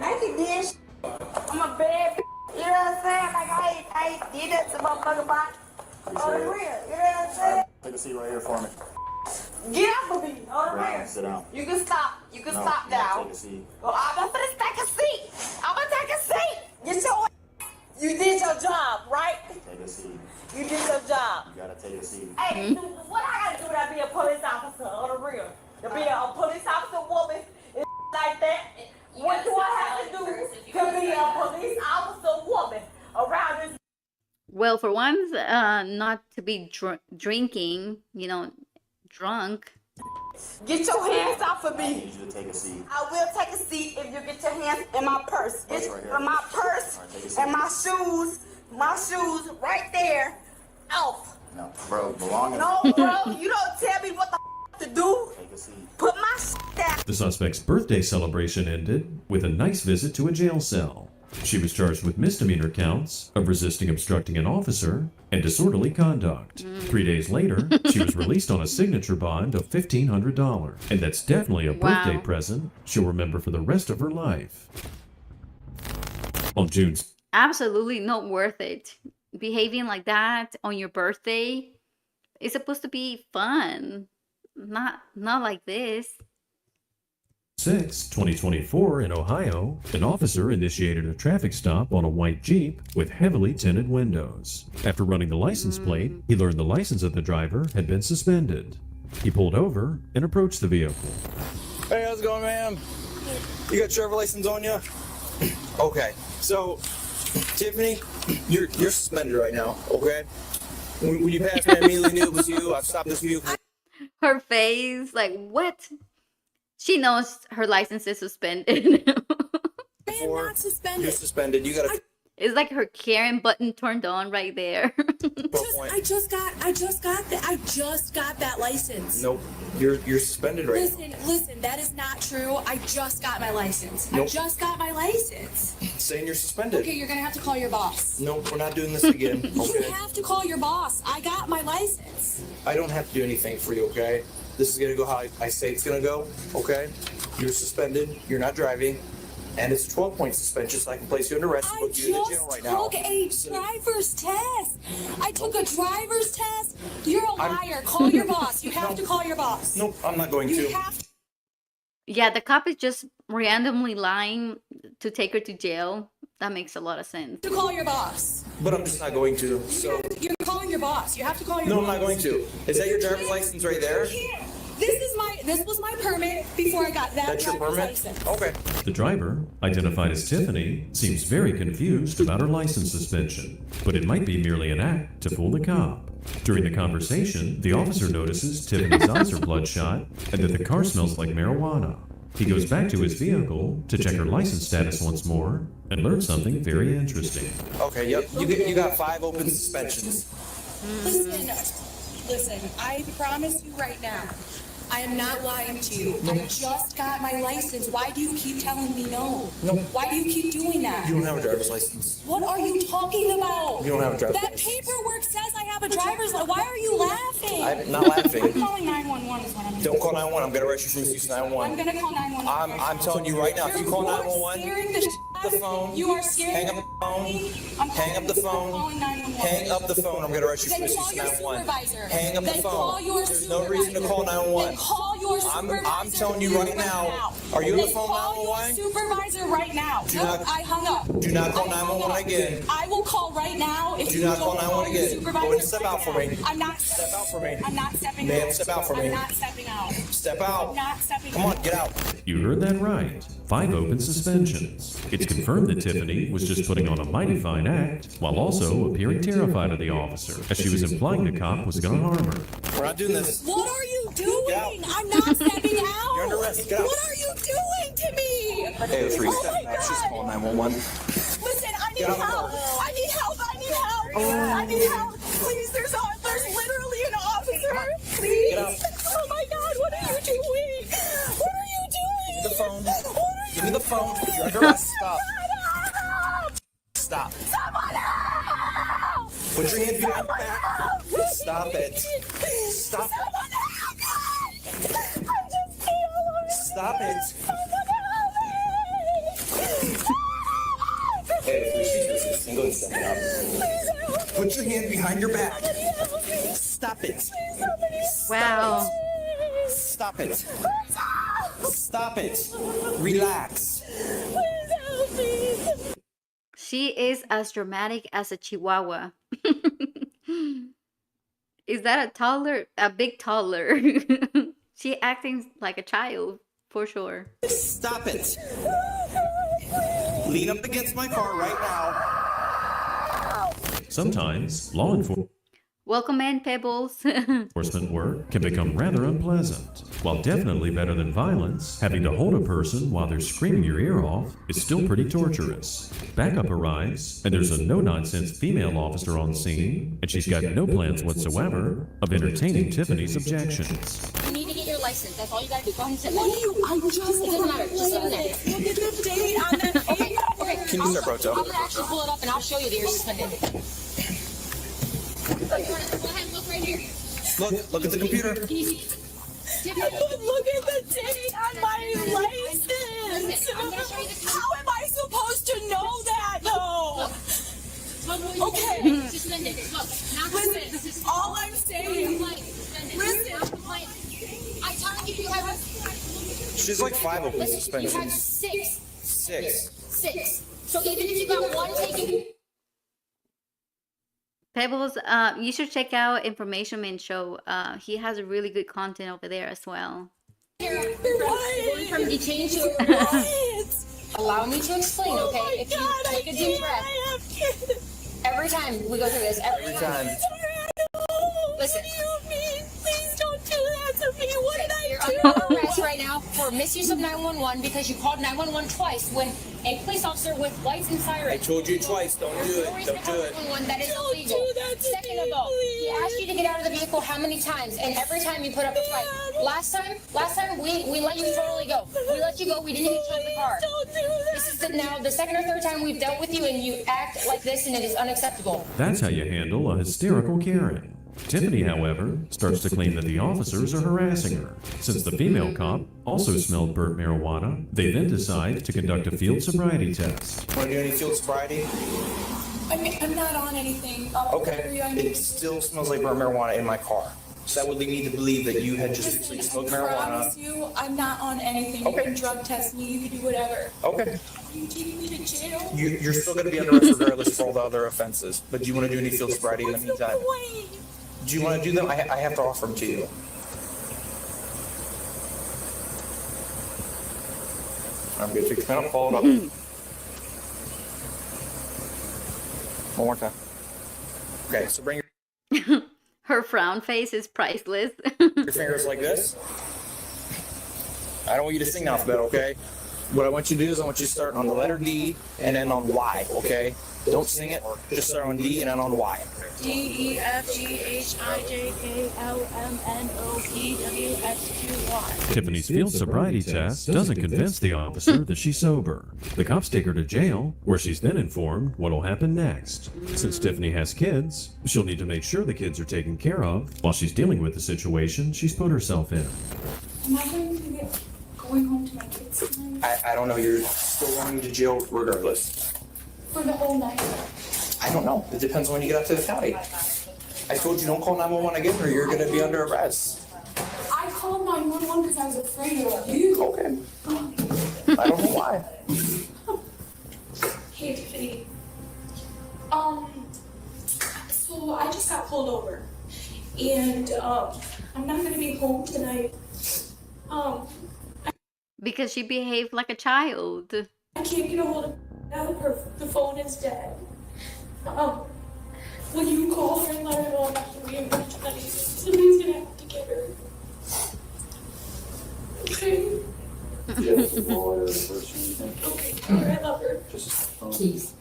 I can do shit. I'm a bad you know what I'm saying? Like I did that to my motherfucking body. Oh, real. You know what I'm saying? Take a seat right here for me. Get off of me. On the Brown, rear. sit down. You can stop. You can No, stop you gotta down. take a seat. Oh, I'm gonna take a seat. I'm gonna take a seat. Get your. You did your job, right? Take a seat. You did your job. You gotta take a seat. Hey, what I gotta do to be a police officer on the real? To be a police officer woman and like that? What do I have to do to be a police officer woman around this? Well, for once, not to be drinking, you know, drunk. Get your hands off of I me. need you to take a seat. I will take a seat if you get your hands in my purse. Get Purse right here. my purse All right, take a seat. and my shoes right there off. No, bro, belongings. No, bro, you don't tell me what the to do. Take a seat. Put my down. The suspect's birthday celebration ended with a nice visit to a jail cell. She was charged with misdemeanor counts of resisting obstructing an officer and disorderly conduct. 3 days later, she was released on a signature bond of $1,500. And that's definitely a birthday present she'll remember for the rest of her life. On June's Absolutely not worth it. Behaving like that on your birthday is supposed to be fun. Not like this. 6, 2024 in Ohio, an officer initiated a traffic stop on a white Jeep with heavily tinted windows. After running the license plate, he learned the license of the driver had been suspended. He pulled over and approached the vehicle. Hey, how's it going, ma'am? You got your driver license on you? Okay. So, Tiffany, you're suspended right now, okay? When you passed me, I immediately knew it was you. I've stopped this vehicle. Her face, like, what? She knows her license is suspended. Before. You're suspended. You gotta. It's like her Karen button turned on right there. I just got that license. Nope. You're suspended right now. Listen, that is not true. I just got my license. Nope. I just got my license. Saying you're suspended. Okay, you're gonna have to call your boss. Nope, we're not doing this again. You Okay. have to call your boss. I got my license. I don't have to do anything for you, okay? This is gonna go how I say it's gonna go, okay? You're suspended. You're not driving. And it's a 12-point suspension, so I can place you under arrest and I put you in the jail right now. took a driver's test. I took a driver's test. You're a liar. Call your boss. You have to call your boss. Nope, I'm not going You to. have to. Yeah, the cop is just randomly lying to take her to jail. That makes a lot of sense. Call your boss. But I'm just not going to. So You're calling your boss. You have to call your no, boss. I'm not going to. Is that your driver's license right there? This was my permit before I got that That's your driver's permit? license. Okay. The driver, identified as Tiffany, seems very confused about her license suspension, but it might be merely an act to fool the cop. During the conversation, the officer notices Tiffany's eyes are bloodshot and that the car smells like marijuana. He goes back to his vehicle to check her license status once more and learns something very interesting. Okay, yep. You got 5 open suspensions. Listen, I promise you right now, I am not lying to you. I just got my license. Why do you keep telling me no? No. Why do you keep doing that? You don't have a driver's license. What are you talking about? You don't have a driver's That license. paperwork says I have a driver's license. Why are you laughing? I'm not laughing. I'm calling 911 is what I'm doing. Don't call 911. I'm gonna arrest you for misuse I'm 911. gonna call 911. I'm telling you right now. If you call You're 911, scaring the the phone. You are scaring Hang up the phone. I'm Hang up the phone. calling 911. Hang up the phone. I'm gonna arrest you for Then call misuse your 911. supervisor. Hang up the Then phone. call your There's no reason to call 911. Then call your supervisor. I'm telling you right now. Are you on the phone Call your 911? supervisor right now. Do Nope, not- I hung up. Do not call I hung 911 up. again. I will call right now if Do you not don't call 911 your again. supervisor Go and step right out for now. me. I'm not Step out for me. I'm not stepping Ma'am, out. step out for me. I'm not stepping out. Step out. I'm not stepping Come out. on, get out. You heard that right. 5 open suspensions. It's confirmed that Tiffany was just putting on a mighty fine act while also appearing terrified of the officer, as she was implying the cop was going to harm her. We're not doing this. What are you doing? Get out. I'm not stepping out. You're under arrest. Get out. What are you doing to me? Hey, let's Oh reset. my Now she's God. calling 911. Listen, I need Get out. help. I need help. I need help. I need help. Please, there's literally an officer. Please. Get out. Oh my God, what are you doing? What are you doing? The phone. What are Give me the phone. You're under arrest. Stop. Stop. Someone help! Put your hand behind your back. Stop it. Stop. Someone help me! I'm just feeling. Stop it. Someone help me! Hey, please, go and step it up. Please help me! Put your hand behind your back. Somebody help me! Stop it. Please, somebody Wow. Stop it. Stop it. Relax. Please help me. She is as dramatic as a chihuahua. Is that a toddler? A big toddler. She acting like a child, for sure. Stop it. Lean up against my car right now. Sometimes law enforcement Welcome in, Pebbles. work can become rather unpleasant. While definitely better than violence, having to hold a person while they're screaming your ear off is still pretty torturous. Backup arrives, and there's a no-nonsense female officer on scene, and she's got no plans whatsoever of entertaining Tiffany's objections. You need to get your license. That's all you gotta do. Go ahead and sit What do you? I just It doesn't matter. Just sit in there. Look at the date on that. Okay, okay. Can you start, Proto? I'm gonna actually pull it up and I'll show you that you're suspended. Go ahead and look right here. Look at the computer. Can you see? Look at the date on my license. Listen, I'm gonna show you the How am I supposed to know that though? Okay. Suspended. Look, now Listen, all I'm saying. Listen. I told you have. She's like 5 of these Listen, you have suspensions. 6. 6. So even if you got one taken. Pebbles, you should check out Information Man Show. He has really good content over there as well. Going from detain to allow me to explain, okay? If you take a deep breath. Every time we go through this, every time. Listen. What do you mean? Please don't do that to me. What did I do? You're under arrest right now for misuse of 911 because you called 911 twice when a police officer with lights and sirens. I told you twice, don't do it. Don't do it. That is illegal. Second of all, he asked you to get out of the vehicle how many times? And every time you put up a fight. Last time we let you totally go. We let you go. We didn't even turn the car. This is now the second or third time we've dealt with you and you act like this and it is unacceptable. That's how you handle a hysterical Karen. Tiffany, however, starts to claim that the officers are harassing her. Since the female cop also smelled burnt marijuana, they then decide to conduct a field sobriety test. Want to do any field sobriety? I'm not on anything. Okay. It still smells like burnt marijuana in my car. So that would lead me to believe that you had just smoked I marijuana. promise you, I'm not on anything. Okay. You can drug test me. You can do whatever. Okay. You taking me to jail? You're still going to be under arrest regardless for all the other offenses. But do you want to do any field sobriety in the meantime? Do you want to do them? I have to offer them to you. I'm going to take the pen up, follow it up. One more time. Okay, so bring Her frown face is priceless. your fingers like this. I don't want you to sing the alphabet, okay? What I want you to do is I want you to start on the letter D and then on Y, okay? Don't sing it, just start on D and then on Y. D, E, F, G, H, I, J, K, L, M, N, O, P, W, X, Q, Y. Tiffany's field sobriety test doesn't convince the officer that she's sober. The cops take her to jail, where she's then informed what'll happen next. Since Tiffany has kids, she'll need to make sure the kids are taken care of while she's dealing with the situation she's put herself in. Am I going to be going home to my kids tonight? I don't know, you're still going to jail regardless. For the whole night? I don't know. It depends on when you get out to the county. I told you don't call 911 again or you're going to be under arrest. I called 911 because I was afraid of you. Okay. I don't know why. Hey, Tiffany. So I just got pulled over. And, I'm not gonna be home tonight. Because she behaved like a child. I can't get a hold of her. The phone is dead. Will you call her and let her know I'm not gonna be able to tonight? Somebody's gonna have to get her. Okay? Okay, I love her. Please.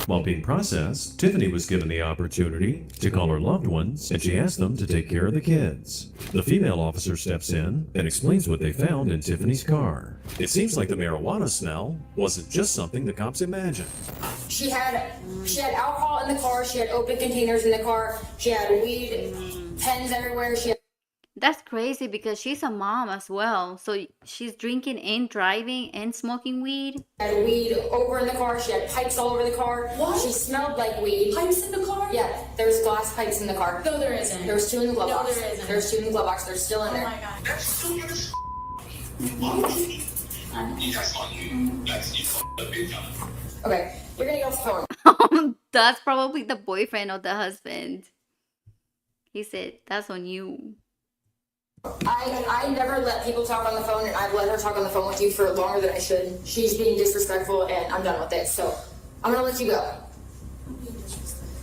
While being processed, Tiffany was given the opportunity to call her loved ones, and she asked them to take care of the kids. The female officer steps in and explains what they found in Tiffany's car. It seems like the marijuana smell wasn't just something the cops imagined. She had alcohol in the car. She had open containers in the car. She had weed, pens everywhere. That's crazy because she's a mom as well. So she's drinking and driving and smoking weed. Had weed over in the car. She had pipes all over the car. What? She smelled like weed. Pipes in the car? Yeah, there's glass pipes in the car. No, there isn't. There's 2 in the glove box. There isn't. There's 2 in the glove box. They're still in there. my God. That's stupid as Okay, you're gonna get off the phone. That's probably the boyfriend of the husband. He said, that's on you. I never let people talk on the phone, and I've let her talk on the phone with you for longer than I should. She's being disrespectful, and I'm done with it. So I'm gonna let you go.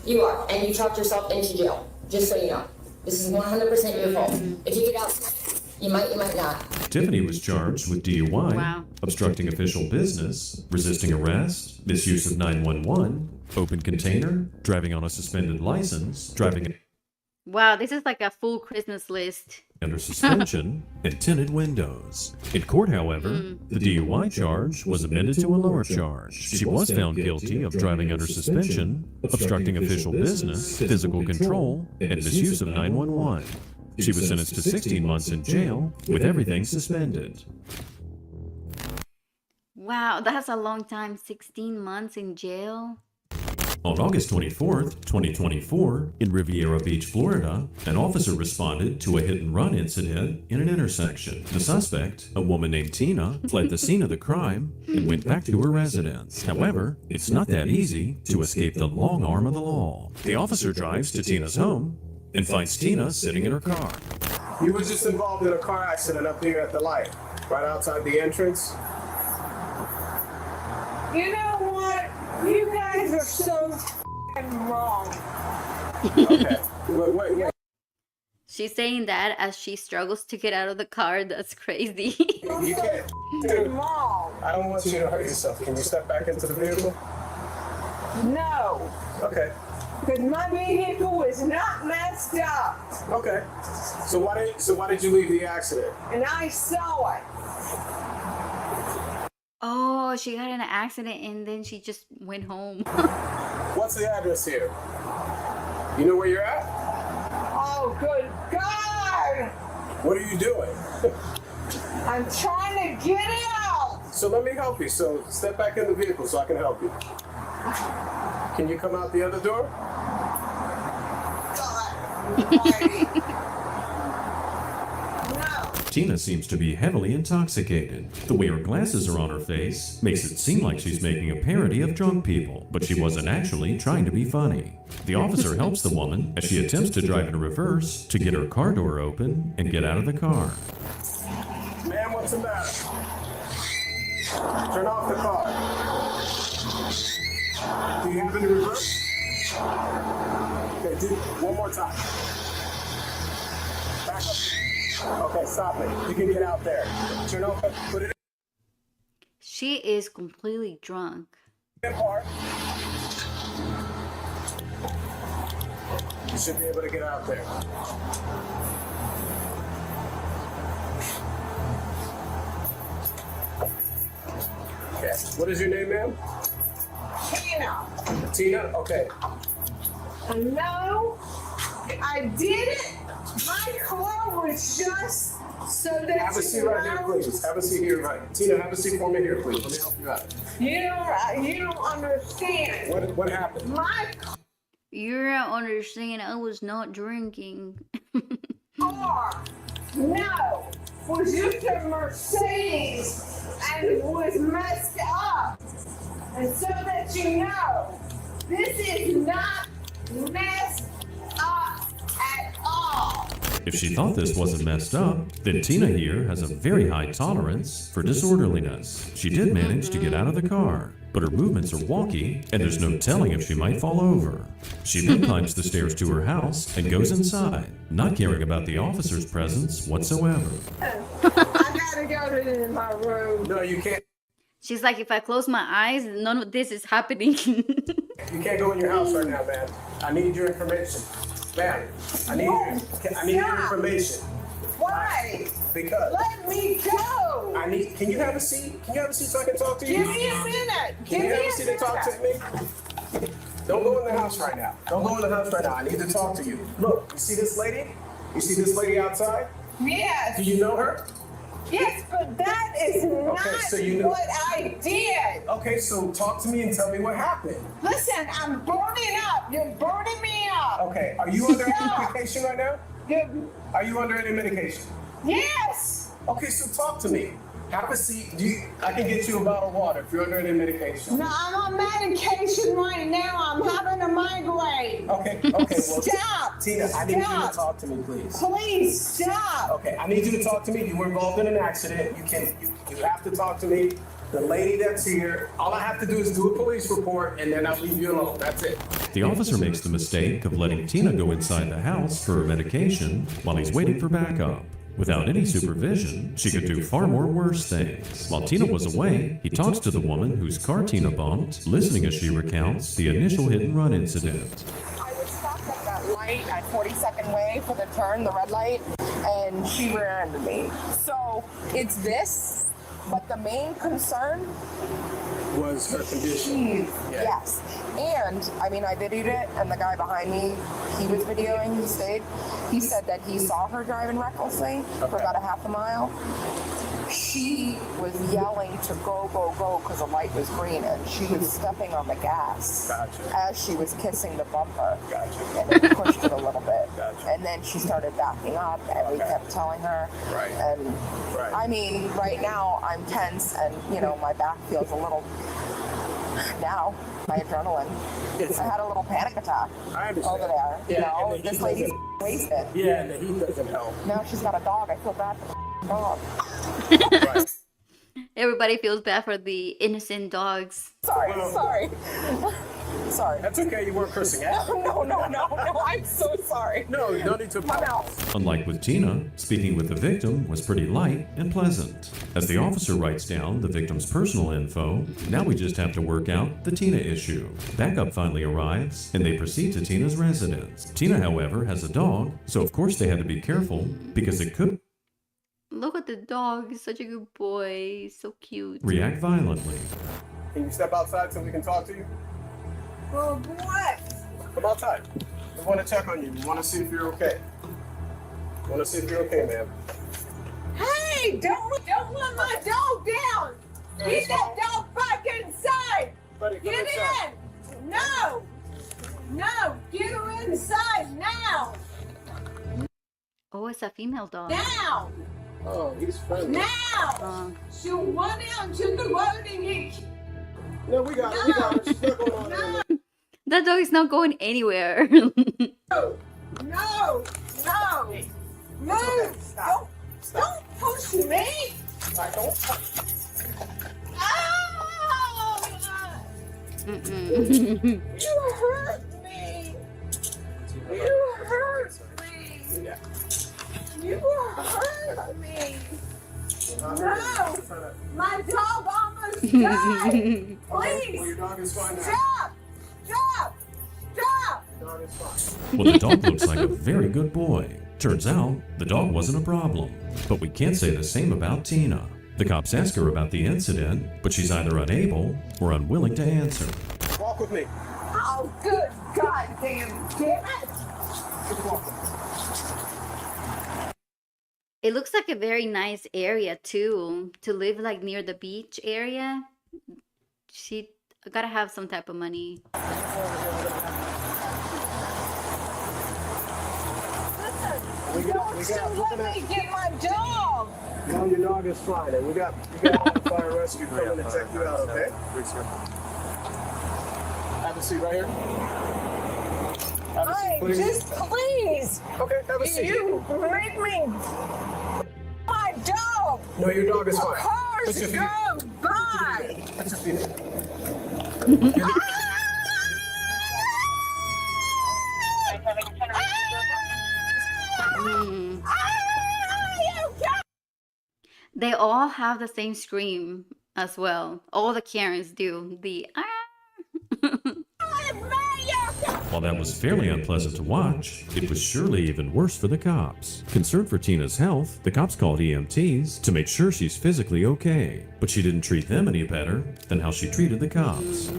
You are, and you talked yourself into jail. Just so you know, this is 100% your fault. If you get out, you might not. Tiffany was charged with DUI, obstructing official business, resisting arrest, misuse of 911, open container, driving on a suspended license, driving Wow, this is like a full Christmas list. under suspension, and tinted windows. In court, however, the DUI charge was amended to a lower charge. She was found guilty of driving under suspension, obstructing official business, physical control, and misuse of 911. She was sentenced to 16 months in jail, with everything suspended. Wow, that's a long time. 16 months in jail. On August 24th, 2024, in Riviera Beach, Florida, an officer responded to a hit-and-run incident in an intersection. The suspect, a woman named Tina, fled the scene of the crime and went back to her residence. However, it's not that easy to escape the long arm of the law. The officer drives to Tina's home and finds Tina sitting in her car. You were just involved in a car accident up here at the light, right outside the entrance. You know what? You guys are so wrong. Okay. Wait. She's saying that as she struggles to get out of the car. That's crazy. You can't. Dude, I don't want you to hurt yourself. Can you step back into the vehicle? No. Okay. Because my vehicle is not messed up. Okay. So why did you leave the accident? And I saw it. Oh, she got in an accident and then she just went home. What's the address here? You know where you're at? Oh, good God! What are you doing? I'm trying to get out. So let me help you. So step back in the vehicle so I can help you. Can you come out the other door? Tina seems to be heavily intoxicated. The way her glasses are on her face makes it seem like she's making a parody of drunk people, but she wasn't actually trying to be funny. The officer helps the woman as she attempts to drive in reverse to get her car door open and get out of the car. Ma'am, what's the matter? Turn off the car. Do you have any reverse? Okay, do one more time. Back up. Okay, stop it. You can get out there. Turn off, put it in. She is completely drunk. Park. You should be able to get out there. Okay. What is your name, ma'am? Tina. Tina? Okay. No, I didn't. My car was just so that Have a seat right here, please. Have a seat here, right. Tina, have a seat for me here, please. Let me help you out. You don't understand. What happened? My You don't understand. I was not drinking. car, no, was just a Mercedes and it was messed up. And so that you know, this is not messed up at all. If she thought this wasn't messed up, then Tina here has a very high tolerance for disorderliness. She did manage to get out of the car, but her movements are wonky, and there's no telling if she might fall over. She then climbs the stairs to her house and goes inside, not caring about the officer's presence whatsoever. I gotta go to my room. No, you can't. She's like, if I close my eyes, none of this is happening. You can't go in your house right now, man. I need your information. Ma'am, I need your information. Why? Because. Let me go. Can you have a seat? Can you have a seat so I can talk to you? Give me a minute. Can you have a seat to talk to me? Don't go in the house right now. Don't go in the house right now. I need to talk to you. Look, you see this lady? You see this lady outside? Yes. Do you know her? Yes, but that is not so you know- what I did. Okay, so talk to me and tell me what happened. Listen, I'm burning up. You're burning me up. Okay, are you under any Stop. medication right now? Are you under any medication? Yes. Okay, so talk to me. Have a seat. I can get you a bottle of water if you're under any medication. No, I'm on medication right now. I'm having a migraine. Okay, well, Stop. Tina, I need you to Stop. talk to me, please. Please stop. Okay, I need you to talk to me. You were involved in an accident. You have to talk to me. The lady that's here, all I have to do is do a police report and then I'll leave you alone. That's it. The officer makes the mistake of letting Tina go inside the house for her medication while he's waiting for backup. Without any supervision, she could do far more worse things. While Tina was away, he talks to the woman whose car Tina bumped, listening as she recounts the initial hit-and-run incident. I was stopped at that light at 42nd Way for the turn, the red light, and she ran into me. So it's this, but the main concern Was her condition. Yes. And, I mean, I videoed it, and the guy behind me, he was videoing, he stayed. He said that he saw her driving recklessly for about a half a mile. She was yelling to go, go, go, because the light was green, and she was stepping on the gas as she was kissing the bumper. And it pushed it a little bit. And then she started backing up, and we kept telling her. And, I mean, right now, I'm tense, and, you know, my back feels a little... Now, my adrenaline. I had a little panic attack over there. You know, this lady's wasted. Yeah, and the heat doesn't help. Now she's got a dog. I feel bad for the dog. Everybody feels bad for the innocent dogs. Sorry. Sorry. That's okay, you weren't cursing at me. No, I'm so sorry. No, you don't need to apologize. Unlike with Tina, speaking with the victim was pretty light and pleasant. As the officer writes down the victim's personal info, now we just have to work out the Tina issue. Backup finally arrives, and they proceed to Tina's residence. Tina, however, has a dog, so of course they had to be careful, because it could Look at the dog. He's such a good boy. He's so cute. react violently. Can you step outside so we can talk to you? Well, what? Come outside. We want to check on you. We want to see if you're okay. We want to see if you're okay, ma'am. Hey, don't let my dog down. Get that dog back inside. Buddy, come Get inside. in. No, get her inside now. Oh, it's a female dog. Now. Oh, he's friendly. Now. She'll run out to the road and get... No, we got it. She's not going on anywhere. That dog is not going anywhere. No. Don't push me. You hurt me. You hurt me. No. My dog almost died. Please. Your dog is fine now. Stop. Dog is fine. Well, the dog looks like a very good boy. Turns out, the dog wasn't a problem. But we can't say the same about Tina. The cops ask her about the incident, but she's either unable or unwilling to answer. Walk with me. Oh, good God damn it. It looks like a very nice area too. To live like near the beach area. She gotta have some type of money. Let me get my dog. No, your dog is fine. And we got fire rescue coming to check you out, okay? Have a seat right here. Have a seat, please. Just please. Okay, have a seat. You make me my dog. No, your dog is fine. Cars go by. Put your feet in. They all have the same scream as well. All the Karens do. The While that was fairly unpleasant to watch, it was surely even worse for the cops. Concerned for Tina's health, the cops called EMTs to make sure she's physically okay. But she didn't treat them any better than how she treated the cops. No,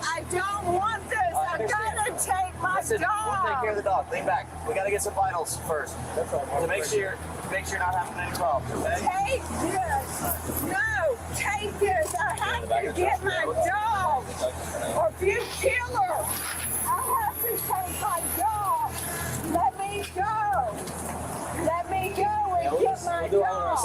I don't want this. I gotta take my dog. take care of the dog. Lean back. We gotta get some vitals first. To make sure you're not having any problems. Okay? Take this. No, take this. I have to get my dog. Or if you kill her, I have to take my dog. Let me go. Let me go and get my dog.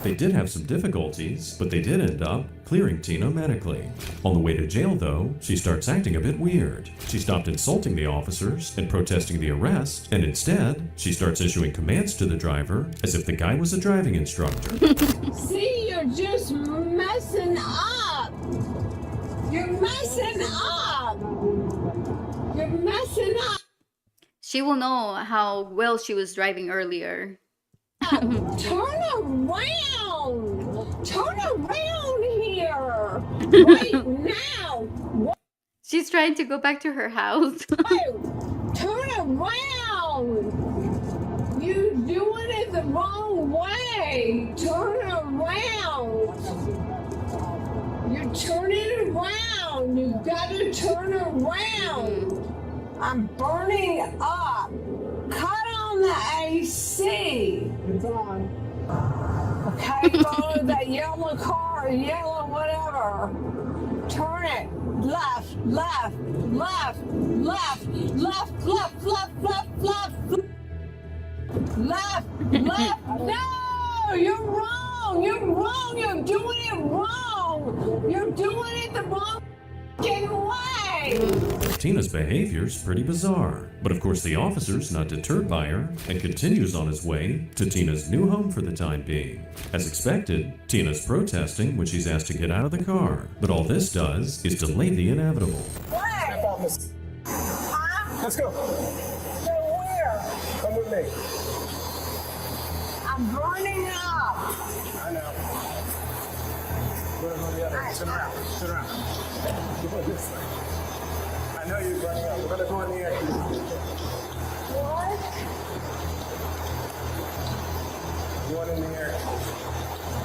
They did have some difficulties, but they did end up clearing Tina medically. On the way to jail, though, she starts acting a bit weird. She stopped insulting the officers and protesting the arrest, and instead, she starts issuing commands to the driver as if the guy was a driving instructor. See, you're just messing up. You're messing up. You're messing up. She will know how well she was driving earlier. Turn around. Turn around here. Right now. She's trying to go back to her house. Turn around. You're doing it the wrong way. Turn around. You're turning around. You gotta turn around. I'm burning up. Cut on the AC. It's on. Okay, go to that yellow car, yellow whatever. Turn it. Left, left, left, left, left, left, left, left, left. Left, left. No, you're wrong. You're wrong. You're doing it wrong. You're doing it the wrong way. Tina's behavior's pretty bizarre, but of course the officer's not deterred by her and continues on his way to Tina's new home for the time being. As expected, Tina's protesting when she's asked to get out of the car, but all this does is delay the inevitable. Let's go. So where? Come with me. I'm burning up. I know. We're gonna go the other way. Turn around. Turn around. Come on this way. I know you're running up. We're gonna go in the air. What? Going in the air.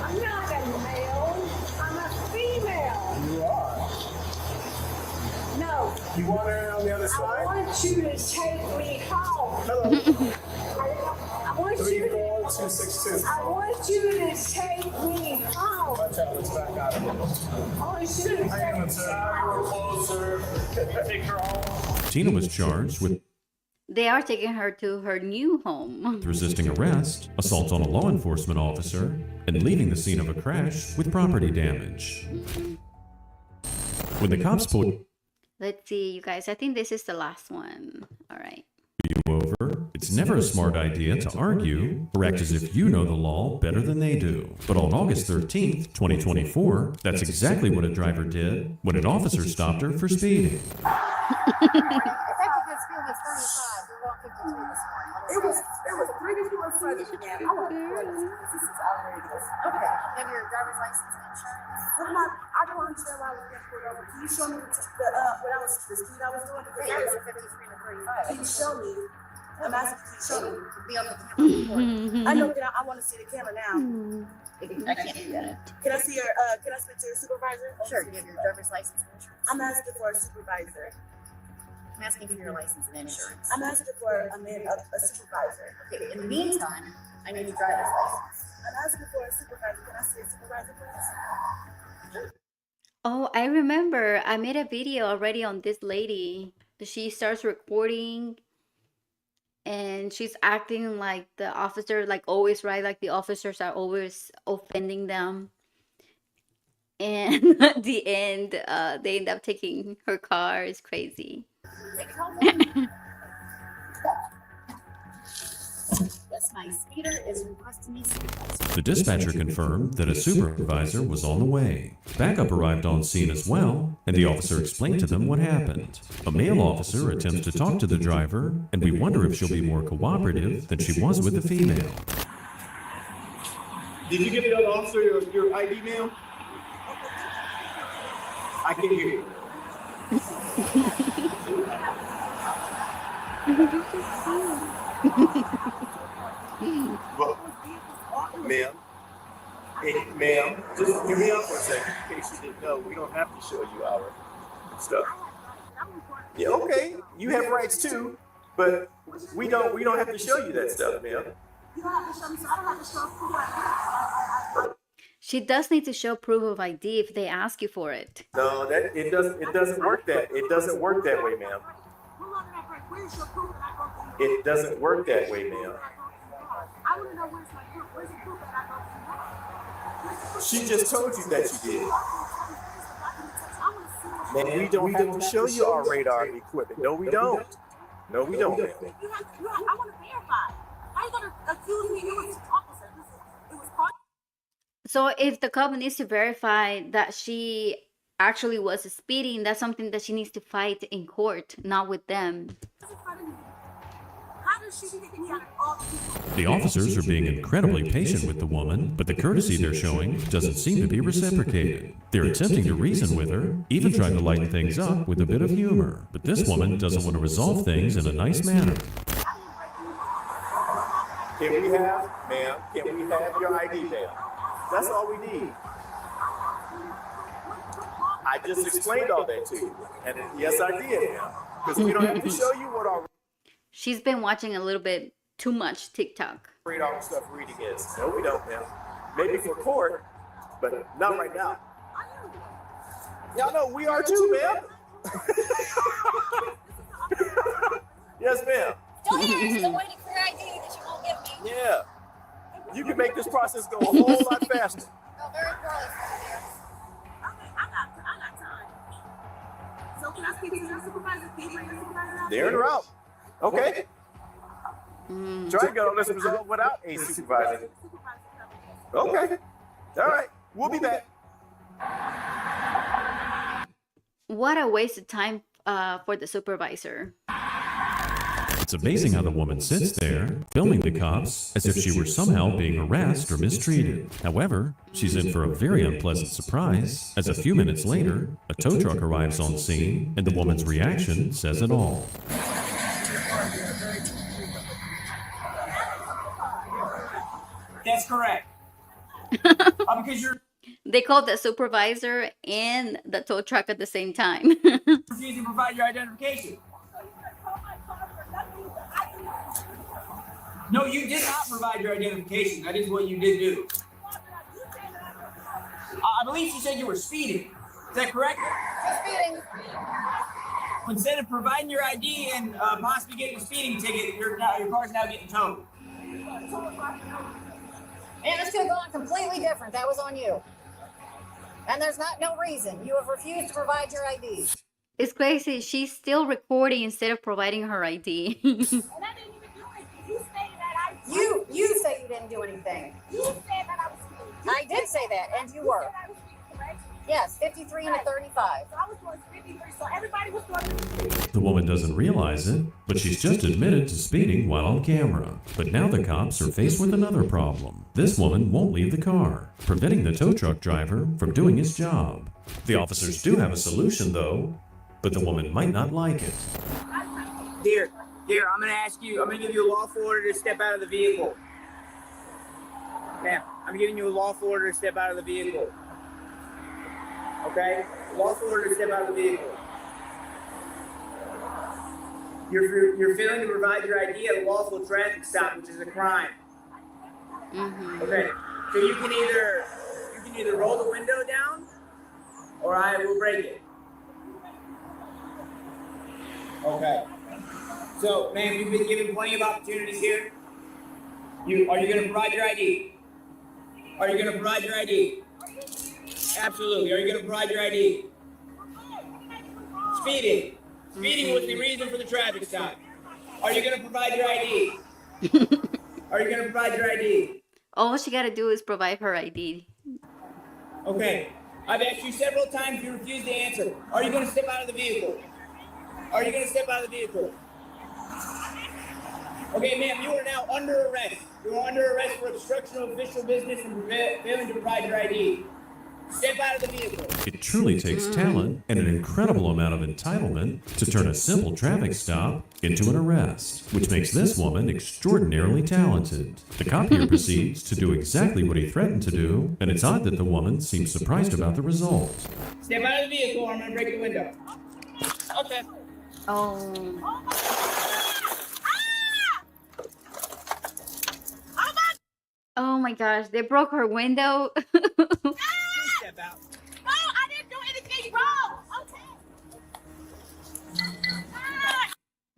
I'm not a male. I'm a female. You are. No. You want her on the other I side? want you to take me home. Hello. I want you 34262. I want you to take me home. Watch out. Let's back out of here. I want you to Hang on, sir. We're closer. Take her home. Tina was charged with They are taking her to her new home. resisting arrest, assault on a law enforcement officer, and leaving the scene of a crash with property damage. When the cops pulled Let's see, you guys. I think this is the last one. All right. you over, it's never a smart idea to argue or act as if you know the law better than they do. But on August 13th, 2024, that's exactly what a driver did when an officer stopped her for speeding. It was 3 people in front of me. I want to this is outrageous. Okay. You have your driver's license and insurance? I don't understand why I was getting pulled over. Can you show me the speed I was doing? The areas are 53 to 35. Can you show me? I'm asking, can you show me? Be on the camera. I know, but I want to see the camera now. I can't do that. Can I see can I speak to your supervisor? Sure, you have your driver's license and insurance. I'm asking for a supervisor. I'm asking for your license and insurance. I'm asking for a supervisor. Okay, in the meantime, I need your driver's license. I'm asking for a supervisor. Can I see a supervisor, please? Oh, I remember. I made a video already on this lady. She starts recording and she's acting like the officer, like always, right? Like the officers are always offending them. And at the end, they end up taking her car. It's crazy. Yes, my speeder is requesting me supervisor. The dispatcher confirmed that a supervisor was on the way. Backup arrived on scene as well, and the officer explained to them what happened. A male officer attempts to talk to the driver, and we wonder if she'll be more cooperative than she was with the female. Did you give the other officer your ID now? I can hear you. Well, ma'am, ma'am, just hear me out for a second. In case you didn't know, we don't have to show you our stuff. Yeah, okay. You have rights too, but we don't have to show you that stuff, ma'am. You don't have to show me, so I don't have to show who I am. She does need to show proof of ID if they ask you for it. No, it doesn't work that way, ma'am. It doesn't work that way, ma'am. I want to know where's the proof that I go to. She just told you that you did. Man, we don't have to show you our radar equipment. No, we don't. No, we don't. I want to verify. How are you going to accuse me? It was officer. It was called. So if the cop needs to verify that she actually was speeding, that's something that she needs to fight in court, not with them. How does she think me out of all people? The officers are being incredibly patient with the woman, but the courtesy they're showing doesn't seem to be reciprocated. They're attempting to reason with her, even trying to lighten things up with a bit of humor. But this woman doesn't want to resolve things in a nice manner. Can we have your ID, ma'am? That's all we need. I just explained all that to you. And yes, I did, ma'am. Because we don't have to show you what our She's been watching a little bit too much TikTok. radar stuff reading is. No, we don't, ma'am. Maybe for court, but not right now. Y'all know we are too, ma'am. Yes, ma'am. Don't hear you. Still waiting for your ID that you won't give me. Yeah. You can make this process go a whole lot faster. Oh, very poorly. I got time. So can I speak to your supervisor? Can you bring your supervisor out? They're en route. Okay. Try to get all this resolved without a supervisor. Okay. All right. We'll be back. What a waste of time for the supervisor. It's amazing how the woman sits there, filming the cops as if she were somehow being harassed or mistreated. However, she's in for a very unpleasant surprise, as a few minutes later, a tow truck arrives on scene, and the woman's reaction says it all. That's correct. Because you're They called the supervisor and the tow truck at the same time. refusing to provide your identification. No, you did not provide your identification. That is what you did do. I believe she said you were speeding. Is that correct? Speeding. Instead of providing your ID and possibly getting a speeding ticket, your car's now getting towed. And this could have gone completely different. That was on you. And there's no reason. You have refused to provide your ID. It's crazy. She's still recording instead of providing her ID. You say you didn't do anything. You said that I was speeding. I did say that, and you were. Yes, 53 and a 35. So I was going 53, so everybody was going to. The woman doesn't realize it, but she's just admitted to speeding while on camera. But now the cops are faced with another problem. This woman won't leave the car, preventing the tow truck driver from doing his job. The officers do have a solution, though, but the woman might not like it. Dear, I'm gonna give you a lawful order to step out of the vehicle. Ma'am, I'm giving you a lawful order to step out of the vehicle. Okay? Lawful order to step out of the vehicle. You're failing to provide your ID at a lawful traffic stop, which is a crime. Okay. So you can either roll the window down, or I will break it. Okay. So, ma'am, you've been given plenty of opportunities here. Are you going to provide your ID? Are you going to provide your ID? Absolutely. Are you going to provide your ID? Speeding. Speeding was the reason for the traffic stop. Are you going to provide your ID? Are you going to provide your ID? All she gotta do is provide her ID. Okay. I've asked you several times. You refuse to answer. Are you going to step out of the vehicle? Are you going to step out of the vehicle? Okay, ma'am, you are now under arrest. You are under arrest for obstruction of official business and failing to provide your ID. Step out of the vehicle. It truly takes talent and an incredible amount of entitlement to turn a simple traffic stop into an arrest, which makes this woman extraordinarily talented. The cop here proceeds to do exactly what he threatened to do, and it's odd that the woman seems surprised about the result. Step out of the vehicle or I'm going to break the window. Okay. Oh. Oh my gosh, they broke her window. Step out. No, I didn't do anything wrong. Okay.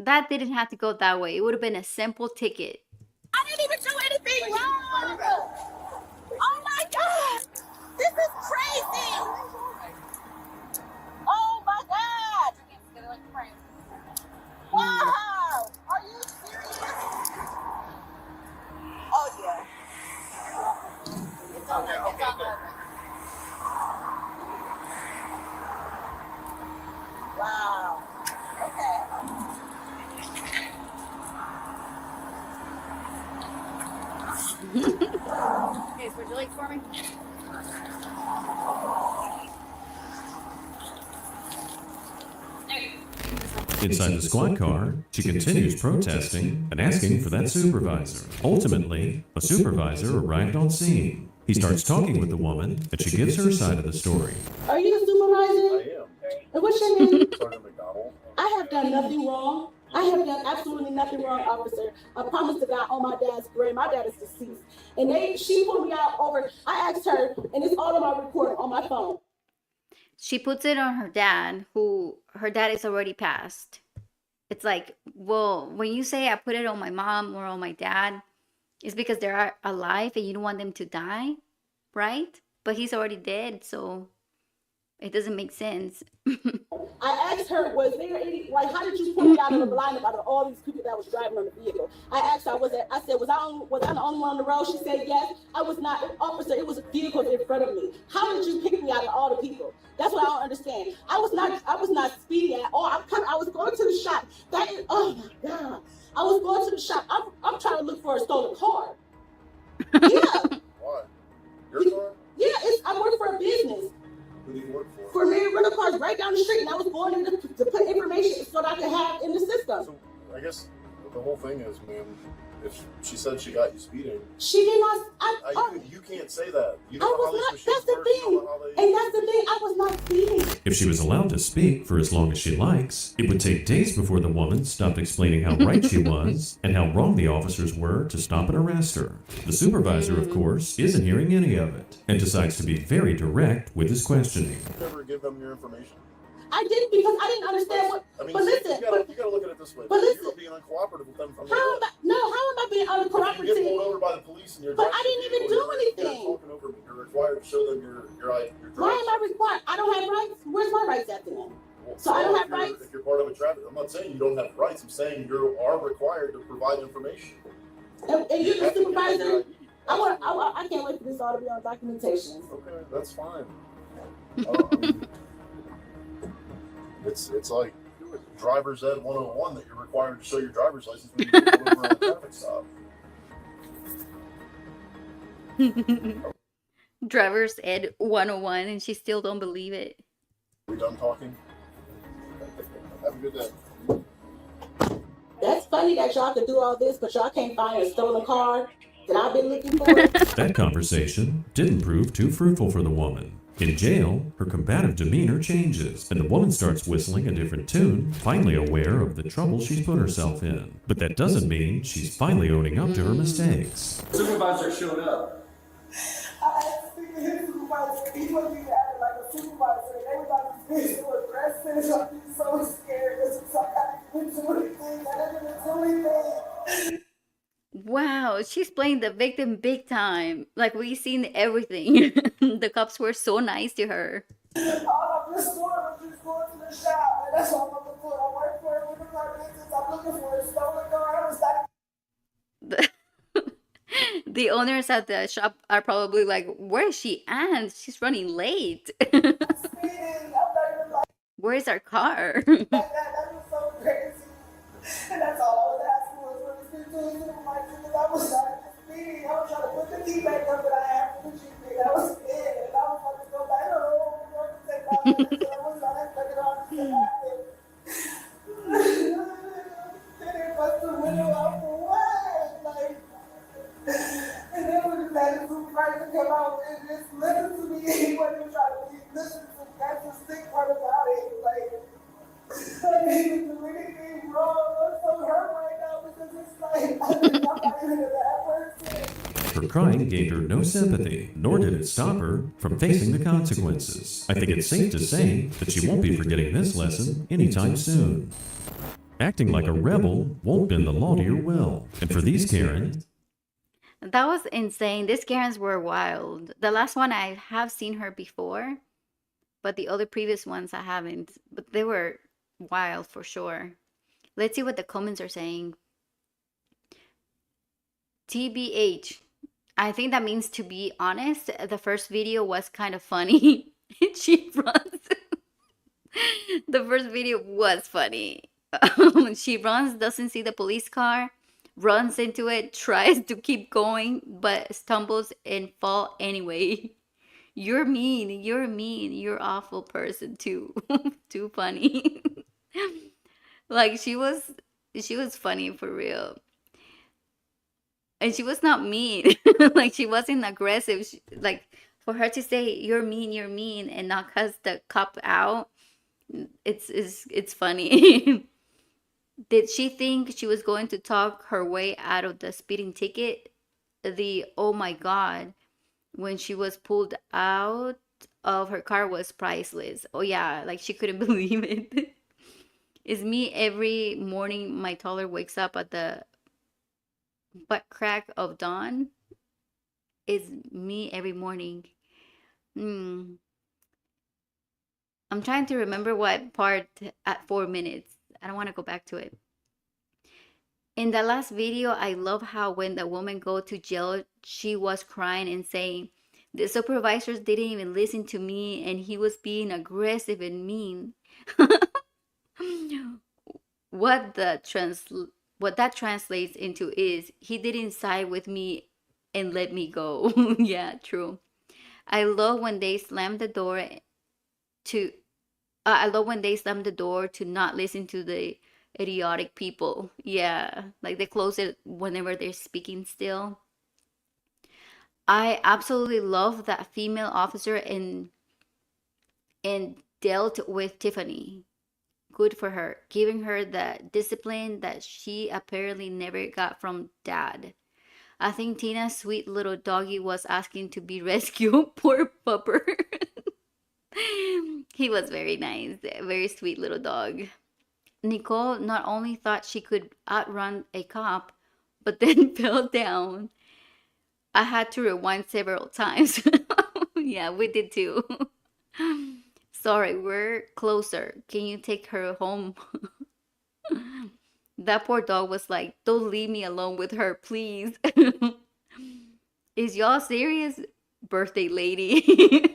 That didn't have to go that way. It would have been a simple ticket. I didn't even do anything wrong. Oh my God. This is crazy. Oh my God. Wow. Are you serious? Oh yeah. It's okay. Wow. Okay. Okay, would you like for me? Inside the squad car, she continues protesting and asking for that supervisor. Ultimately, a supervisor arrived on scene. He starts talking with the woman, and she gives her side of the story. Are you the supervisor? I am. And what's your name? Sergeant McDonald. I have done nothing wrong. I have done absolutely nothing wrong, officer. I promise to God on my dad's grave. My dad is deceased. And she pulled me out over, I asked her, and it's all on my recording on my phone. She puts it on her dad, who her dad is already passed. It's like, well, when you say I put it on my mom or on my dad, it's because they're alive and you don't want them to die, right? But he's already dead, so it doesn't make sense. I asked her, was there any, like, how did you pull me out of the blind out of all these people that was driving on the vehicle? I asked her, was I the only one on the road? She said, yes. I was not, officer, it was vehicles in front of me. How did you pick me out of all the people? That's what I don't understand. I was not speeding at all. I was going to the shop. Oh my God. I was going to the shop. I'm trying to look for a stolen car. Yeah. Why? Your car? Yeah, I work for a business. Who do you work for? For me, rental cars right down the street, and I was going in to put information so that I could have in the system. So I guess the whole thing is, man, if she said she got you speeding, she did not. You can't say that. You I was not. That's the thing. And that's the thing. I was not speeding. If she was allowed to speak for as long as she likes, it would take days before the woman stopped explaining how right she was and how wrong the officers were to stop and arrest her. The supervisor, of course, isn't hearing any of it and decides to be very direct with his questioning. You never give them your information. I didn't because I didn't understand what. I mean, but listen, you gotta look at it this way. But listen, you were being uncooperative with them from the how am I being uncooperative? You get pulled over by the police and you're. But I didn't even do anything. You're talking over me. You're required to show them your Why am I required? I don't have rights. Where's my rights at then? Well, so I don't have rights. If you're part of a traffic, I'm not saying you don't have rights. I'm saying you are required to provide information. And you're the supervisor. I can't wait for this all to be on documentation. Okay, that's fine. It's like driver's ed 101 that you're required to show your driver's license when you pull over on a traffic stop. Driver's ed 101, and she still don't believe it. We done talking? Have a good day. That's funny that y'all could do all this, but y'all can't find a stolen car that I've been looking for. That conversation didn't prove too fruitful for the woman. In jail, her combative demeanor changes, and the woman starts whistling a different tune, finally aware of the trouble she's put herself in. But that doesn't mean she's finally owning up to her mistakes. Supervisor showed up. I had to speak to his supervisor. He wasn't even acting like a supervisor. And everybody was being so aggressive. I'm just so scared. This is like I didn't do anything. I didn't do anything. Wow, she's playing the victim big time. Like, we've seen everything. The cops were so nice to her. All I'm just going to the shop. And that's all I'm looking for. I work for a rental car business. I'm looking for a stolen car. I was like... The owners at the shop are probably like, where is she at? She's running late. Where's our car? That was so crazy. And that's all I was asking was for the supervisor because I was trying to speed. I was trying to put the key back up, but I had to put you. I was scared. And I was about to go back home and work and take my minutes. I was trying to figure out what happened. Then it bust the window out for what? Like, and then when the bad supervisor came out and just listened to me, he wasn't even trying to listen to that's the sick part about it. Like, I didn't do anything wrong. I'm so hurt right now because it's like I did not do that person. Her crying gained her no sympathy, nor did it stop her from facing the consequences. I think it's safe to say that she won't be forgetting this lesson anytime soon. Acting like a rebel won't bend the law to your will. And for these Karens, That was insane. These Karens were wild. The last one I have seen her before, but the other previous ones I haven't. But they were wild for sure. Let's see what the comments are saying. TBH. I think that means to be honest. The first video was kind of funny. She runs. The first video was funny. She runs, doesn't see the police car, runs into it, tries to keep going, but stumbles and fall anyway. You're mean. You're mean. You're awful person too. Too funny. Like she was funny for real. And she was not mean. Like she wasn't aggressive. Like for her to say you're mean and not cuss the cop out, it's funny. Did she think she was going to talk her way out of the speeding ticket? The oh my god, when she was pulled out of her car was priceless. Oh yeah, like she couldn't believe it. It's me every morning. My toddler wakes up at the butt crack of dawn. It's me every morning. Hmm. I'm trying to remember what part at 4 minutes. I don't want to go back to it. In the last video, I love how when the woman go to jail, she was crying and saying, the supervisors didn't even listen to me and he was being aggressive and mean. What what that translates into is he didn't side with me and let me go. Yeah, true. I love when they slam the door to I love when they slam the door to not listen to the idiotic people. Yeah, like they close it whenever they're speaking still. I absolutely love that female officer and dealt with Tiffany. Good for her, giving her the discipline that she apparently never got from dad. I think Tina's sweet little doggy was asking to be rescued. Poor pupper. He was very nice, very sweet little dog. Nicole not only thought she could outrun a cop, but then fell down. I had to rewind several times. Yeah, we did too. Sorry, we're closer. Can you take her home? That poor dog was like, don't leave me alone with her, please. Is y'all serious? Birthday lady.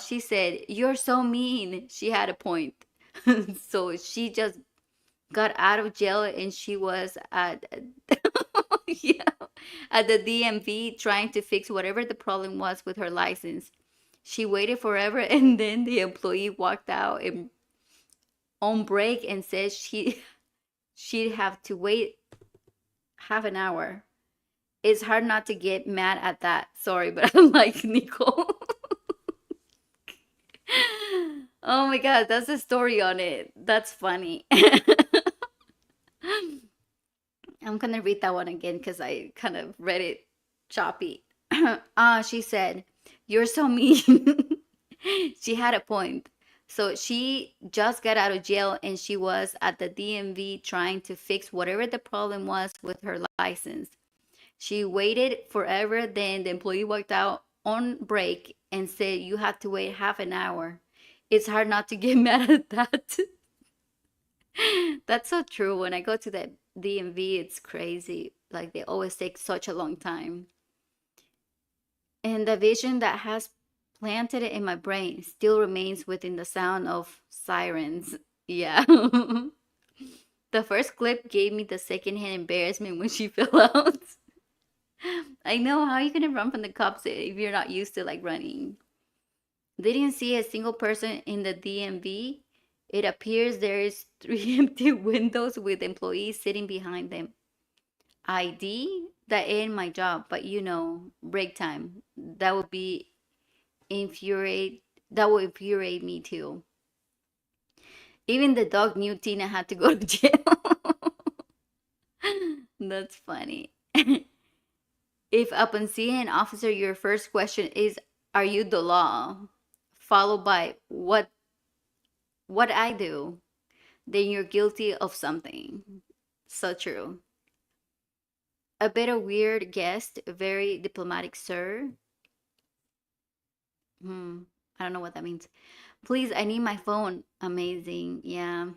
She said, you're so mean. She had a point. So she just got out of jail and she was at yeah, at the DMV trying to fix whatever the problem was with her license. She waited forever and then the employee walked out and on break and said she'd have to wait half an hour. It's hard not to get mad at that. Sorry, but I'm like Nicole. Oh my god, that's a story on it. That's funny. I'm gonna read that one again because I kind of read it choppy. She said, you're so mean. She had a point. So she just got out of jail and she was at the DMV trying to fix whatever the problem was with her license. She waited forever, then the employee walked out on break and said, you have to wait half an hour. It's hard not to get mad at that. That's so true. When I go to the DMV, it's crazy. Like they always take such a long time. And the vision that has planted in my brain still remains within the sound of sirens. Yeah. The first clip gave me the secondhand embarrassment when she fell out. I know, how are you gonna run from the cops if you're not used to like running? They didn't see a single person in the DMV. It appears there's 3 empty windows with employees sitting behind them. ID? That ain't my job, but you know, break time. That would be infuriate That would infuriate me too. Even the dog knew Tina had to go to jail. That's funny. If upon seeing an officer, your first question is, "Are you the law?" followed by what I do, then you're guilty of something. So true. A bit of weird guest, very diplomatic, sir. I don't know what that means. Please, I need my phone. Amazing. Yeah.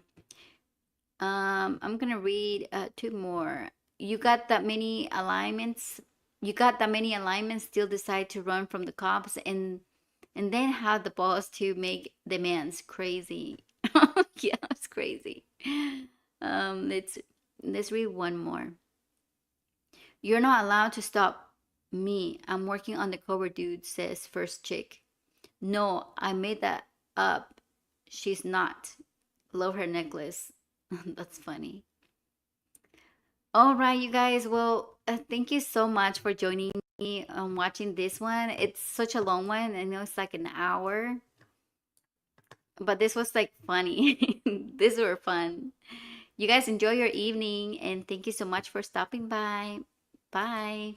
I'm gonna read two more. You got that many alignments. You got that many alignments. Still decide to run from the cops and then have the boss to make demands. Crazy. Yeah, it's crazy. Let's read one more. You're not allowed to stop me. I'm working on the cover, dude. Says first chick. No, I made that up. She's not. Love her necklace. That's funny. All right, you guys. Well, thank you so much for joining me on watching this one. It's such a long one. I know it's like an hour, but this was like funny. These were fun. You guys enjoy your evening, and thank you so much for stopping by. Bye.